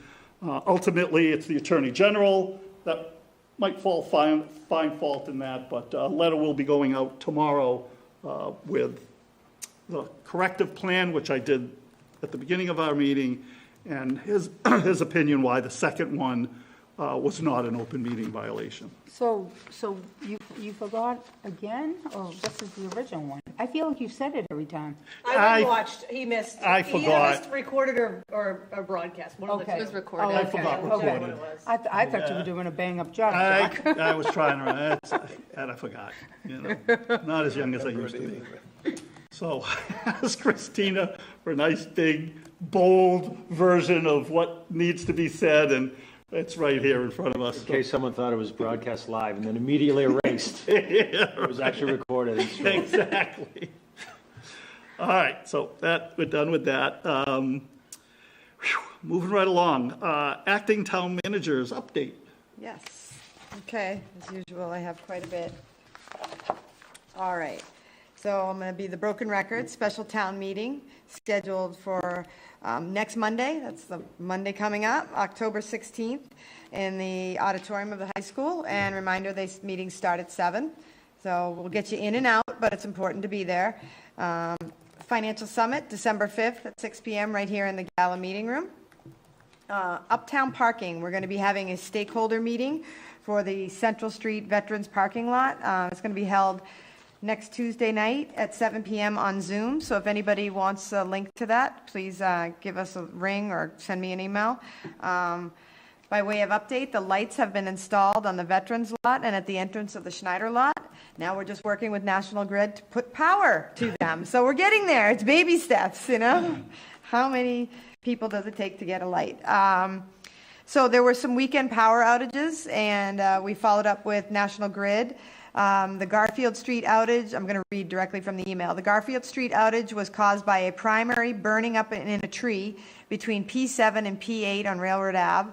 Ultimately, it's the Attorney General that might find fault in that, but a letter will be going out tomorrow with the corrective plan, which I did at the beginning of our meeting, and his opinion why the second one was not an open meeting violation. So you forgot again, or this is the original one? I feel like you said it every time. I- watched, he missed. I He forgot. missed recorded or broadcast, one of the Okay. two. It was recorded. I forgot okay. recorded. I thought you were doing a bang-up job, Jack. I was trying to, and I forgot, you know, not as young as I used to be. So, ask Christina for a nice, big, bold version of what needs to be said, and it's right here in front of us. In case someone thought it was broadcast live and then immediately erased. It was actually recorded. and streamed. Exactly. All right, so we're done with that. Moving right along, acting town managers update. Yes. Okay, as usual, I have quite a bit. All right. So I'm going to be the broken record, special town meeting scheduled for next Monday. That's the Monday coming up, October 16th, in the auditorium of the high school. And reminder, these meetings start at 7. So we'll get you in and out, but it's important to be there. Financial Summit, December 5th at 6 p.m. right here in the Gala Meeting Room. Uptown parking, we're going to be having a stakeholder meeting for the Central Street Veterans Parking Lot. It's going to be held next Tuesday night at 7 p.m. on Zoom. So if anybody wants a link to that, please give us a ring or send me an email. By way of update, the lights have been installed on the Veterans Lot and at the entrance of the Schneider Lot. Now we're just working with National Grid to put power to them. So we're getting there. It's baby steps, you know? How many people does it take to get a light? So there were some weekend power outages, and we followed up with National Grid. The Garfield Street outage, I'm going to read directly from the email. The Garfield Street outage was caused by a primary burning up in a tree between P7 and P8 on Railroad Ave.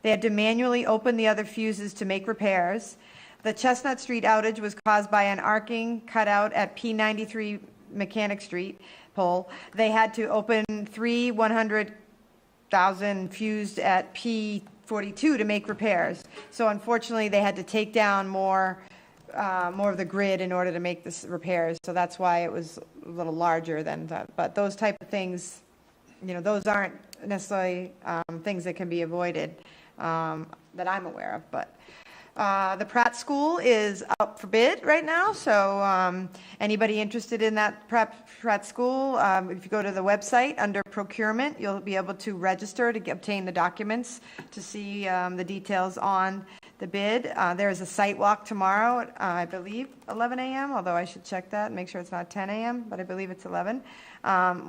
They had to manually open the other fuses to make repairs. The Chestnut Street outage was caused by an arcing cutout at P93 Mechanic Street pole. They had to open three 100,000 fused at P42 to make repairs. So unfortunately, they had to take down more of the grid in order to make this repairs. So that's why it was a little larger than that. But those type of things, those aren't necessarily things that can be avoided that I'm aware of. But the Pratt School is up for bid right now. So anybody interested in that Pratt School, if you go to the website under procurement, you'll be able to register to obtain the documents to see the details on the bid. There is a site walk tomorrow at, I believe, 11 a.m., although I should check that and make sure it's not 10 a.m., but I believe it's 11.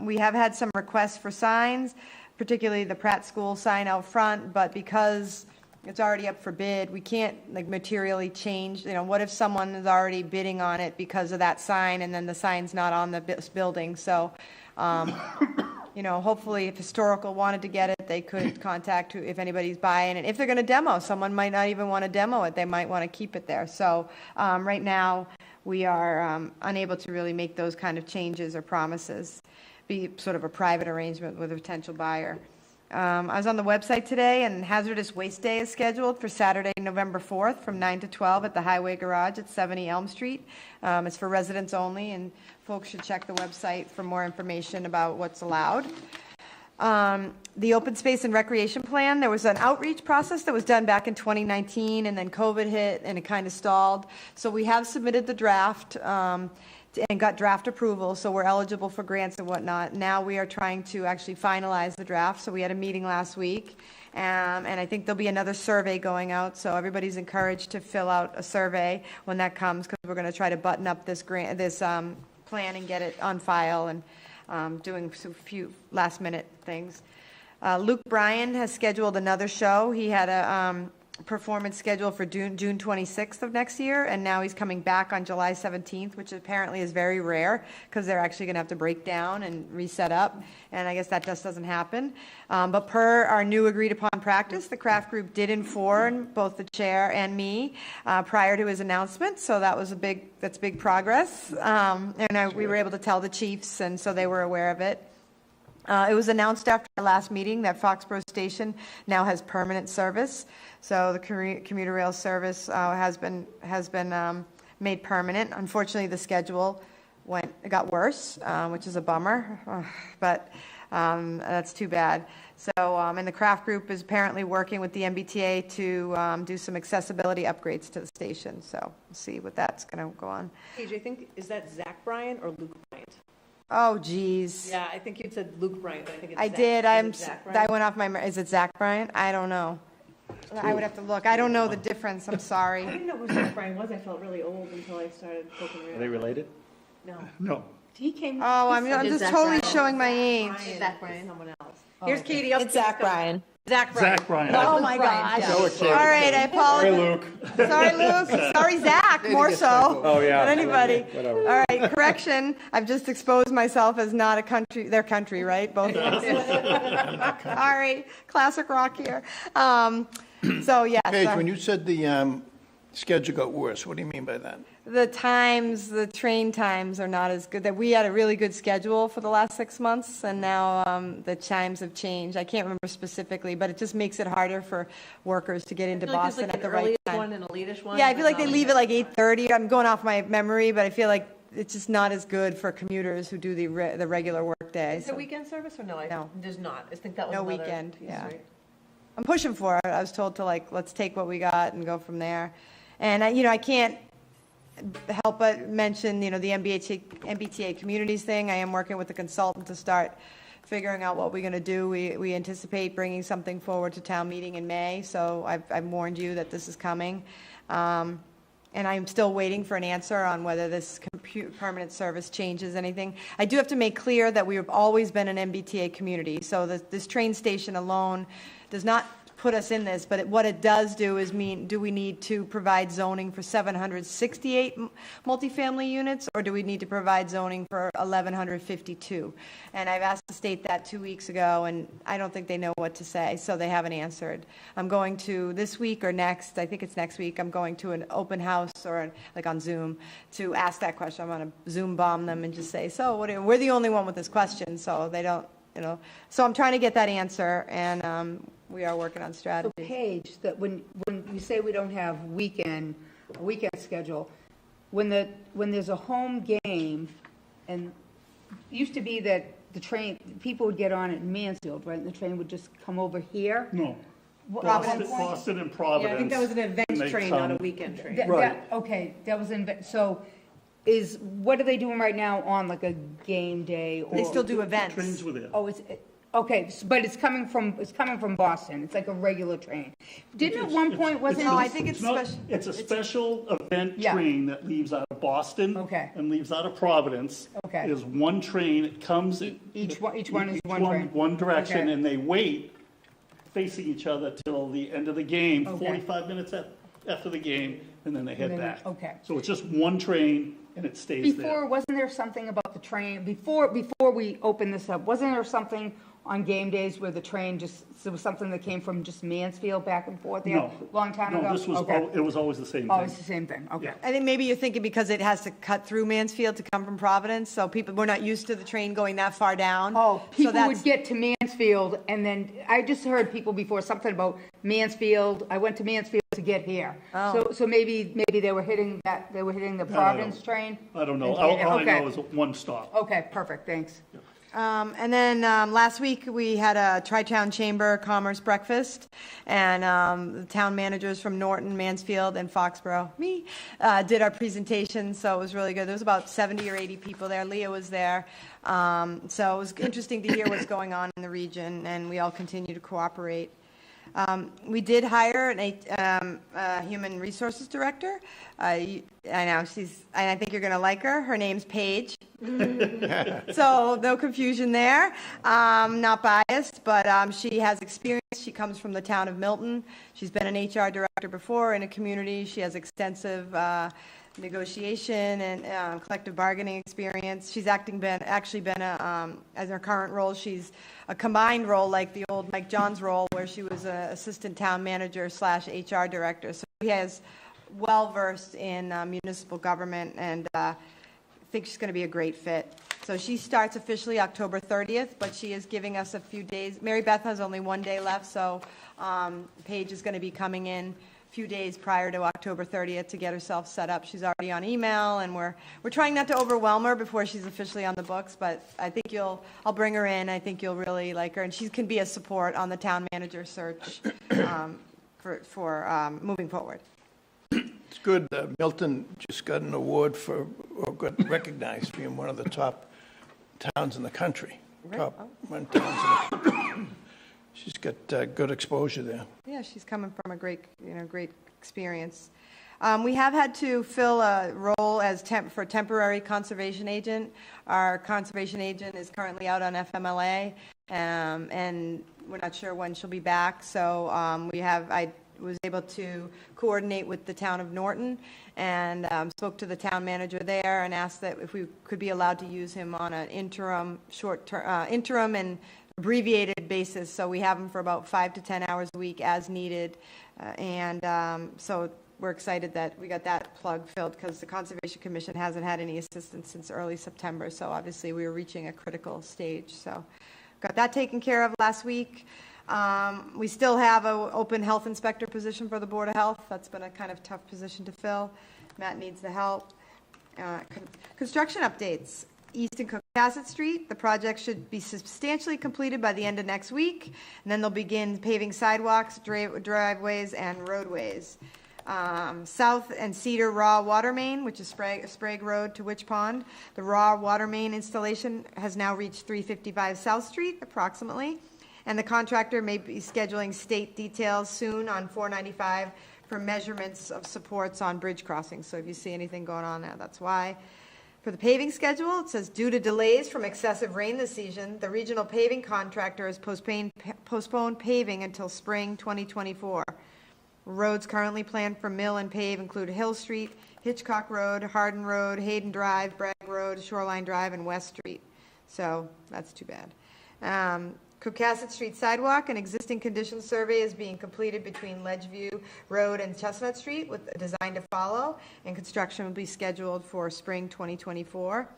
We have had some requests for signs, particularly the Pratt School sign out front, but because it's already up for bid, we can't materially change. What if someone is already bidding on it because of that sign and then the sign's not on the building? So, hopefully if historical wanted to get it, they could contact if anybody's buying it. If they're going to demo, someone might not even want to demo it. They might want to keep it there. So right now we are unable to really make those kind of changes or promises, be sort of a private arrangement with a potential buyer. I was on the website today, and Hazardous Waste Day is scheduled for Saturday, November 4th from 9 to 12 at the Highway Garage at 70 Elm Street. It's for residents only, and folks should check the website for more information about what's allowed. The Open Space and Recreation Plan, there was an outreach process that was done back in 2019, and then COVID hit, and it kind of stalled. So we have submitted the draft and got draft approval, so we're eligible for grants and whatnot. Now we are trying to actually finalize the draft, so we had a meeting last week, and I think there'll be another survey going out, so everybody's encouraged to fill out a survey when that comes, because we're going to try to button up this plan and get it on file, and doing a few last-minute things. Luke Bryan has scheduled another show. He had a performance scheduled for June 26th of next year, and now he's coming back on July 17th, which apparently is very rare because they're actually going to have to break down and reset up, and I guess that just doesn't happen. But per our new agreed upon practice, the craft group did inform both the chair and me prior to his announcement, so that's big progress. We were able to tell the chiefs, and so they were aware of it. It was announced after our last meeting that Foxborough Station now has permanent service. So the commuter rail service has been made permanent. Unfortunately, the schedule got worse, which is a bummer, but that's too bad. So, and the craft group is apparently working with the MBTA to do some accessibility upgrades to the station. So we'll see what that's going to go on. Paige, I think, is that Zach Bryan or Luke Bryant? Oh, geez. Yeah, I think you said Luke Bryant, but I think it's I Zach. did. Is it Zach Bryan? I went off my. Is it Zach Bryan? I don't know. I would have to look. I don't know the difference. I'm I sorry. didn't know who Zach Bryan was. I felt really old until I started poking around. Are they related? No. No. He came. Oh, I'm just Zach totally Bryan. showing my age. Zach Bryan. Someone else. Here's Katie. It's Zach Bryan. Zach Bryan. Zach Bryan. Oh, my gosh. So excited. All right, I apologize. Luke. Sorry, Luke. Sorry, Zach, more so Oh, yeah. than anybody. Whatever. All right, correction. I've just exposed myself as not a country, their country, right? Both of us. All right, classic rock here. So, yes. Paige, when you said the schedule got worse, what do you mean by that? The train times are not as good. That we had a really good schedule for the last 6 months, and now the times have changed. I can't remember specifically, but it just makes it harder for workers to get into Boston at the right time. One and a lateish one. Yeah, I feel like they leave at like 8:30. I'm going off my memory, but I feel like it's just not as good for commuters who do the regular work day. Is it weekend service or no? No. There's not. I think that was No another weekend, piece, yeah. right? I'm pushing for it. I was told to let's take what we got and go from there. And I can't help but mention, the MBTA communities thing. I am working with the consultant to start figuring out what we're going to do. We anticipate bringing something forward to town meeting in May, so I've warned you that this is coming. And I'm still waiting for an answer on whether this permanent service changes anything. I do have to make clear that we have always been an MBTA community, so this train station alone does not put us in this, but what it does do is mean, do we need to provide zoning for 768 multifamily units, or do we need to provide zoning for 1,152? And I've asked the state that 2 weeks ago, and I don't think they know what to say, so they haven't answered. I'm going to, this week or next, I think it's next week, I'm going to an open house or like on Zoom to ask that question. I'm going to Zoom bomb them and just say, so we're the only one with this question, so they don't, So I'm trying to get that answer, and we are working on So strategy. Paige, that when you say we don't have a weekend schedule, when there's a home game, and it used to be that the train, people would get on at Mansfield, right, and the train would just come over here? No. Providence. Boston and Providence. Yeah, I think that was an and event they train, not a come- weekend train. Right. Okay, that was so what are they doing right now on like a game day? Or They still do events. Trains were there. Oh, okay, but it's coming from Boston. It's like a regular train. Didn't at one point, wasn't No, I it? think it's not- special. It's a special event Yeah. train that leaves out of Boston. Okay. And leaves out of Providence. Okay. There's one train, it comes. Each one is each one train. One direction, Okay. and they wait facing each other till the end of the game, Okay. 45 minutes after the game, and then they head then- back. okay. So it's just one train, and it stays there. Before, wasn't there something about the train, before we opened this up, wasn't there something on game days where the train there was something that came from just Mansfield back and forth there? No. Long time ago? No, this was, Okay. it was always the same Oh, thing. it's the same thing, okay. Yeah. I think maybe you're thinking because it has to cut through Mansfield to come from Providence, so we're not used to the train going that far down. Oh, So people that's- would get to Mansfield, and then, I just heard people before, something about Mansfield, I went to Mansfield to get here. So maybe they were hitting the Providence train? I don't know. And- All I okay. know is one stop. Okay, perfect, thanks. And then last week, we had a Tri-Town Chamber of Commerce breakfast, and the town managers from Norton, Mansfield, and Foxborough, did our presentation, so it was really good. There was about 70 or 80 people there. Leah was there. So it was interesting to hear what's going on in the region, and we all continue to cooperate. We did hire a human resources director. I know, I think you're going to like her. Her name's Paige. So no confusion there. Not biased, but she has experience. She comes from the town of Milton. She's been an HR director before in a community. She has extensive negotiation and collective bargaining experience. She's actually been as her current role, she's a combined role like the old Mike John's role, where she was an assistant town manager / HR director. So she has well-versed in municipal government, and I think she's going to be a great fit. So she starts officially October 30th, but she is giving us a few days. Mary Beth has only one day left, so Paige is going to be coming in a few days prior to October 30th to get herself set up. She's already on email, and we're trying not to overwhelm her before she's officially on the books, but I think I'll bring her in. I think you'll really like her, and she can be a support on the town manager search for moving forward. It's good, Milton just got an award or got recognized being one of the top towns in the country. Top one towns in the country. She's got good exposure there. Yeah, she's coming from a great experience. We have had to fill a role as for temporary conservation agent. Our conservation agent is currently out on FMLA, and we're not sure when she'll be back. So I was able to coordinate with the town of Norton and spoke to the town manager there and asked that if we could be allowed to use him on an interim and abbreviated basis. So we have him for about 5 to 10 hours a week as needed. So we're excited that we got that plug filled, because the Conservation Commission hasn't had any assistance since early September. So obviously we were reaching a critical stage. So got that taken care of last week. We still have an open health inspector position for the Board of Health. That's been a kind of tough position to fill. Matt needs the help. Construction updates. East and Cohasset Street, the project should be substantially completed by the end of next week, and then they'll begin paving sidewalks, driveways, and roadways. South and Cedar Raw Water Main, which is Sprague Road to Witch Pond. The raw water main installation has now reached 355 South Street, approximately, and the contractor may be scheduling state details soon on 495 for measurements of supports on bridge crossings. So if you see anything going on there, that's why. For the paving schedule, it says, due to delays from excessive rain this season, the regional paving contractor has postponed paving until spring 2024. Roads currently planned for mill and pave include Hill Street, Hitchcock Road, Hardin Road, Hayden Drive, Bragg Road, Shoreline Drive, and West Street. So that's too bad. Cookasset Street sidewalk, an existing condition survey is being completed between Ledgeview Road and Chestnut Street with a design to follow, and construction will be scheduled for spring 2024.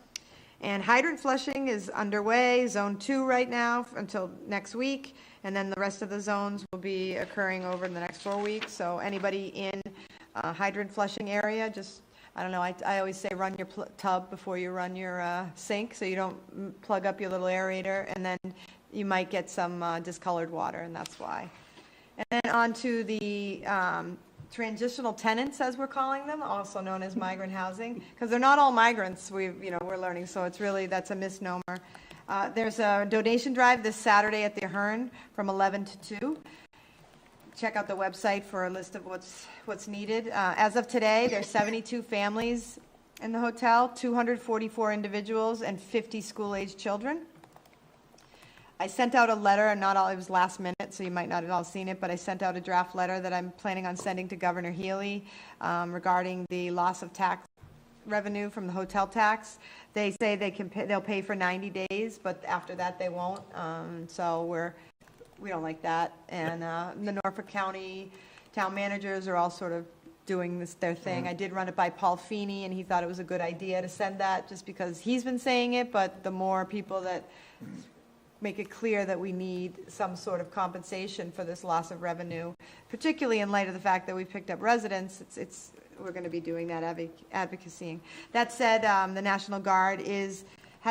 And hydrant flushing is underway, Zone 2 right now until next week, and then the rest of the zones will be occurring over the next 4 weeks. So anybody in hydrant flushing area, just, I don't know, I always say run your tub before you run your sink, so you don't plug up your little aerator, and then you might get some discolored water, and that's why. And then on to the transitional tenants, as we're calling them, also known as migrant housing, because they're not all migrants, we're learning, so it's really, that's a misnomer. There's a donation drive this Saturday at the Ahern from 11 to 2. Check out the website for a list of what's needed. As of today, there's 72 families in the hotel, 244 individuals, and 50 school-aged children. I sent out a letter, and not all, it was last minute, so you might not have all seen it, but I sent out a draft letter that I'm planning on sending to Governor Healy regarding the loss of tax revenue from the hotel tax. They say they'll pay for 90 days, but after that they won't. So we don't like that. And the Norfolk County town managers are all sort of doing their thing. I did run it by Paul Feeney, and he thought it was a good idea to send that just because he's been saying it, but the more people that make it clear that we need some sort of compensation for this loss of revenue, particularly in light of the fact that we picked up residents, we're going to be doing that advocacying. That said, the National Guard has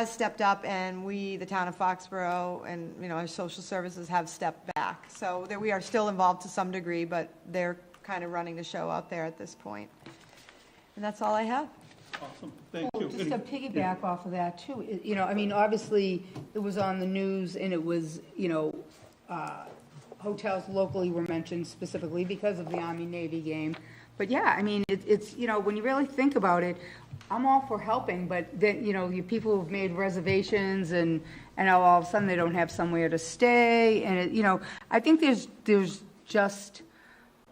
stepped up, and the town of Foxborough and our social services have stepped back. So we are still involved to some degree, but they're kind of running the show out there at this point. And that's all I have. Awesome, thank Well, you. just to piggyback off of that too, I mean, obviously, it was on the news, and it was, hotels locally were mentioned specifically because of the Army-Navy game. But yeah, I mean, it's, when you really think about it, I'm all for helping, but then, you people who've made reservations and now all of a sudden they don't have somewhere to stay, and I think there's just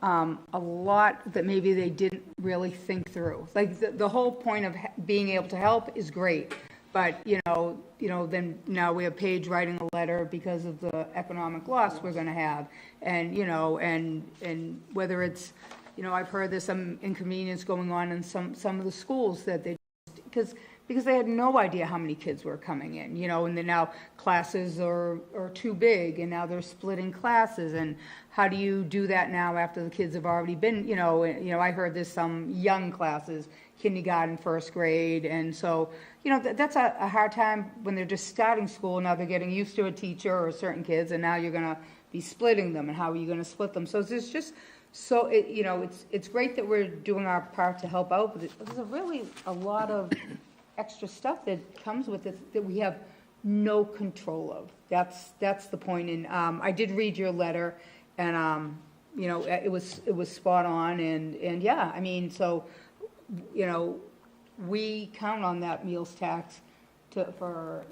a lot that maybe they didn't really think through. Like the whole point of being able to help is great, but then now we have Paige writing a letter because of the economic loss we're going to have, and and whether it's I've heard there's some inconvenience going on in some of the schools that they because they had no idea how many kids were coming in, and then now classes are too big, and now they're splitting classes, and how do you do that now after the kids have already been, I heard there's some young classes, kindergarten, first grade, and so, that's a hard time when they're just starting school, now they're getting used to a teacher or certain kids, and now you're going to be splitting them, and how are you going to split them? So it's just, so it's great that we're doing our part to help out, but there's a lot of extra stuff that comes with it that we have no control of. That's the point. And I did read your letter, and it was spot on. And yeah, I mean, so we count on that meals tax for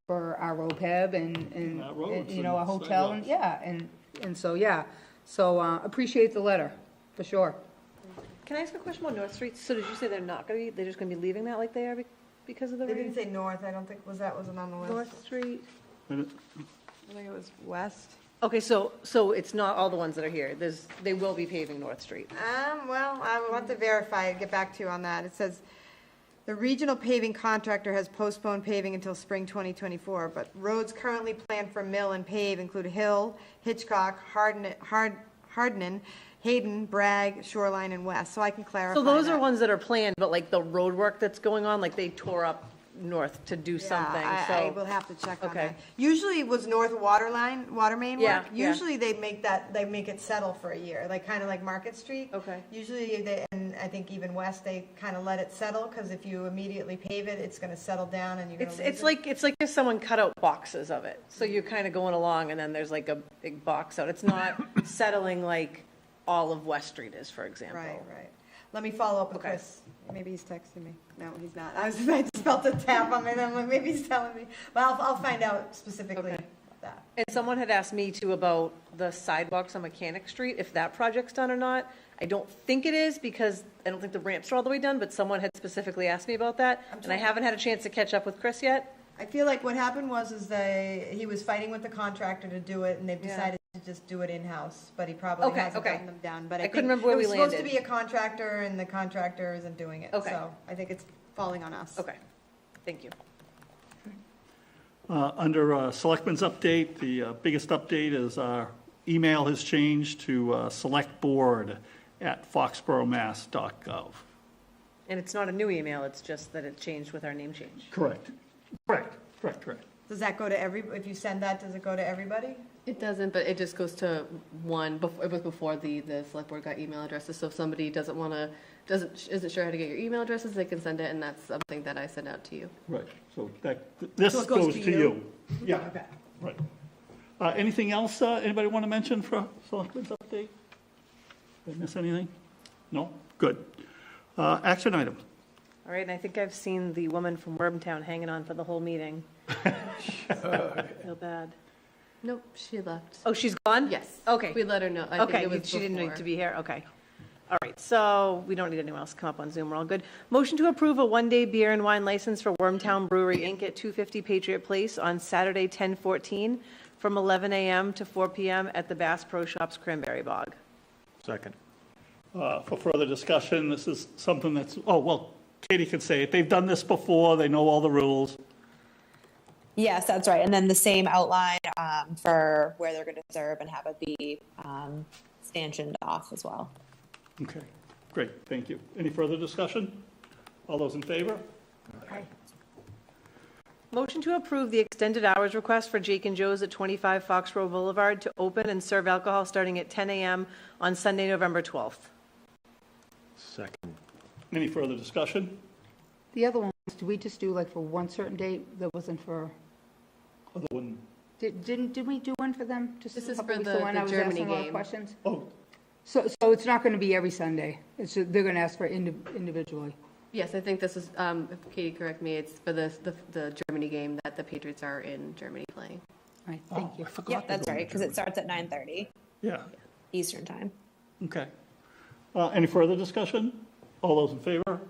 our OPEB and our roads a hotel, and sidewalks. and so yeah. So appreciate the letter, for sure. Can I ask a question about North Street? So did you say they're just going to be leaving that like they are because of the They rain? didn't say north, I don't think, wasn't on the list. North Street? I think it was west. Okay, so it's not all the ones that are here. They will be paving North Street. Well, I will have to verify and get back to you on that. It says, the regional paving contractor has postponed paving until spring 2024, but roads currently planned for mill and pave include Hill, Hitchcock, Hardin, Hayden, Bragg, Shoreline, and West. So I can clarify So those that. are ones that are planned, but like the road work that's going on, like they tore up north to do something, I so. will have to check on Okay. that. Usually it was north water main Yeah, work. yeah. Usually they make it settle for a year, like kind of like Market Street. Okay. Usually and I think even west, they kind of let it settle, because if you immediately pave it, it's going to settle down and you're going to lose it. It's like if someone cut out boxes of it, so you're kind of going along and then there's like a big box out. It's not settling like all of West Street is, for example. Right. let me follow up with Okay. Chris. Maybe he's texting me. No, he's not. I just felt a tap on me, and I'm like, maybe he's telling me. Well, I'll find out specifically Okay. about that. And someone had asked me too about the sidewalks on Mechanic Street, if that project's done or not. I don't think it is because I don't think the ramps are all the way done, but someone had specifically asked me about that. And I haven't had a chance to catch up with Chris yet. I feel like what happened was he was fighting with the contractor to do it, and they've Yeah. decided to just do it in-house, but he probably Okay, hasn't okay. gotten them done. But I think couldn't remember where we It was supposed to landed. be a contractor, and the contractor isn't doing it. Okay. So I think it's falling on us. Okay, thank you. Under Selectmen's update, the biggest update is our email has changed to selectboard@foxboromass.gov. And it's not a new email, it's just that it changed with our name change. Correct. Correct. Does that go to if you send that, does it go to everybody? It doesn't, but it just goes to one, it was before the select board got email addresses, so if somebody isn't sure how to get your email addresses, they can send it, and that's something that I send out to you. Right, so this So it goes goes to to you? you. Yeah, Okay. right. Anything else, anybody want to mention for Selectmen's update? Did I miss anything? No? Good. Action item. All right, and I think I've seen the woman from Wormtown hanging on for the whole meeting. Feel bad. Nope, she left. Oh, she's gone? Yes. Okay. We let her know. I think Okay, it was she didn't need before. to be here, okay. All right, so we don't need anyone else to come up on Zoom, we're all good. Motion to approve a one-day beer and wine license for Wormtown Brewery, Inc. at 250 Patriot Place on Saturday, 10/14, from 11 a.m. to 4 p.m. at the Bass Pro Shops Cranberry Bog. Second. For further discussion, this is something that's, Katie can say it. They've done this before, they know all the rules. Yes, that's right. And then the same outline for where they're going to serve and have it be stanchioned off as well. Okay, great, thank you. Any further discussion? All those in favor? Motion to approve the extended hours request for Jake and Joe's at 25 Foxborough Boulevard to open and serve alcohol starting at 10 a.m. on Sunday, November 12th. Second. Any further discussion? The other ones, did we just do like for one certain date that wasn't for, Other one, did we do one for them? Just This a is couple for weeks the ago when I was Germany asking a lot of game. questions? oh, So it's not going to be every Sunday? It's, they're going to ask for individually? Yes, I think this is, if Katie correct me, it's for the Germany game that the Patriots are in Germany playing. All right, thank you. I forgot. Yeah, to that's go right, to because it starts at 9:30 Yeah, Eastern Time. okay. Any further discussion? All those in favor?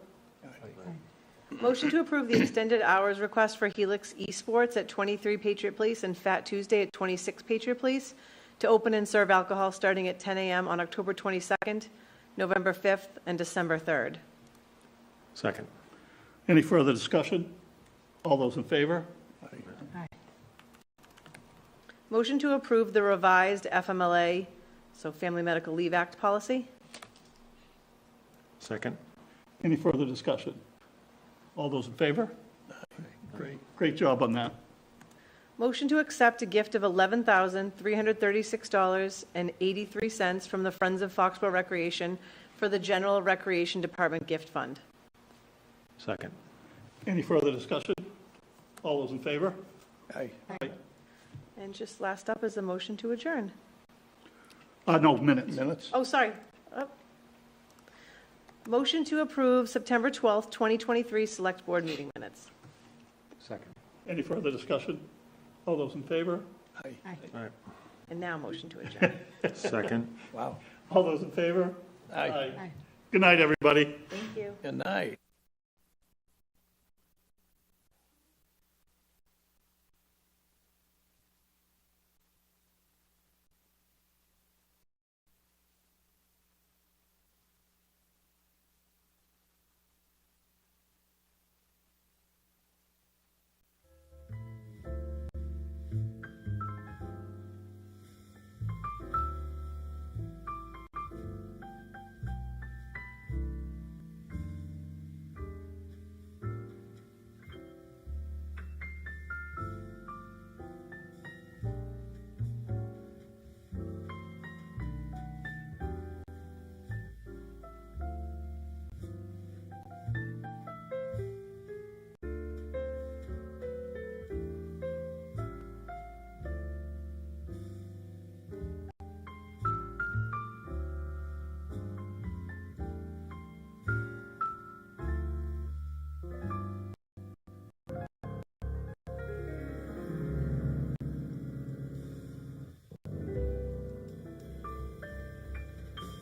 Motion to approve the extended hours request for Helix Esports at 23 Patriot Place and Fat Tuesday at 26 Patriot Place to open and serve alcohol starting at 10 a.m. on October 22nd, November 5th, and December 3rd. Second. Any further discussion? All those in favor? Motion to approve the revised FMLA, so Family Medical Leave Act policy. Second. Any further discussion? All those in favor? Great job on that. Motion to accept a gift of $11,336.83 from the Friends of Foxborough Recreation for the General Recreation Department Gift Fund. Second. Any further discussion? All those in favor? Aye. And just last up is a motion to adjourn. No, minutes. Minutes? Oh, sorry. Motion to approve September 12th, 2023 Select Board meeting minutes. Second. Any further discussion? All those in favor? Aye. All right. And now motion to adjourn. Second. Wow. All those in favor? Aye. Aye. Good night, everybody. Thank you. Good night.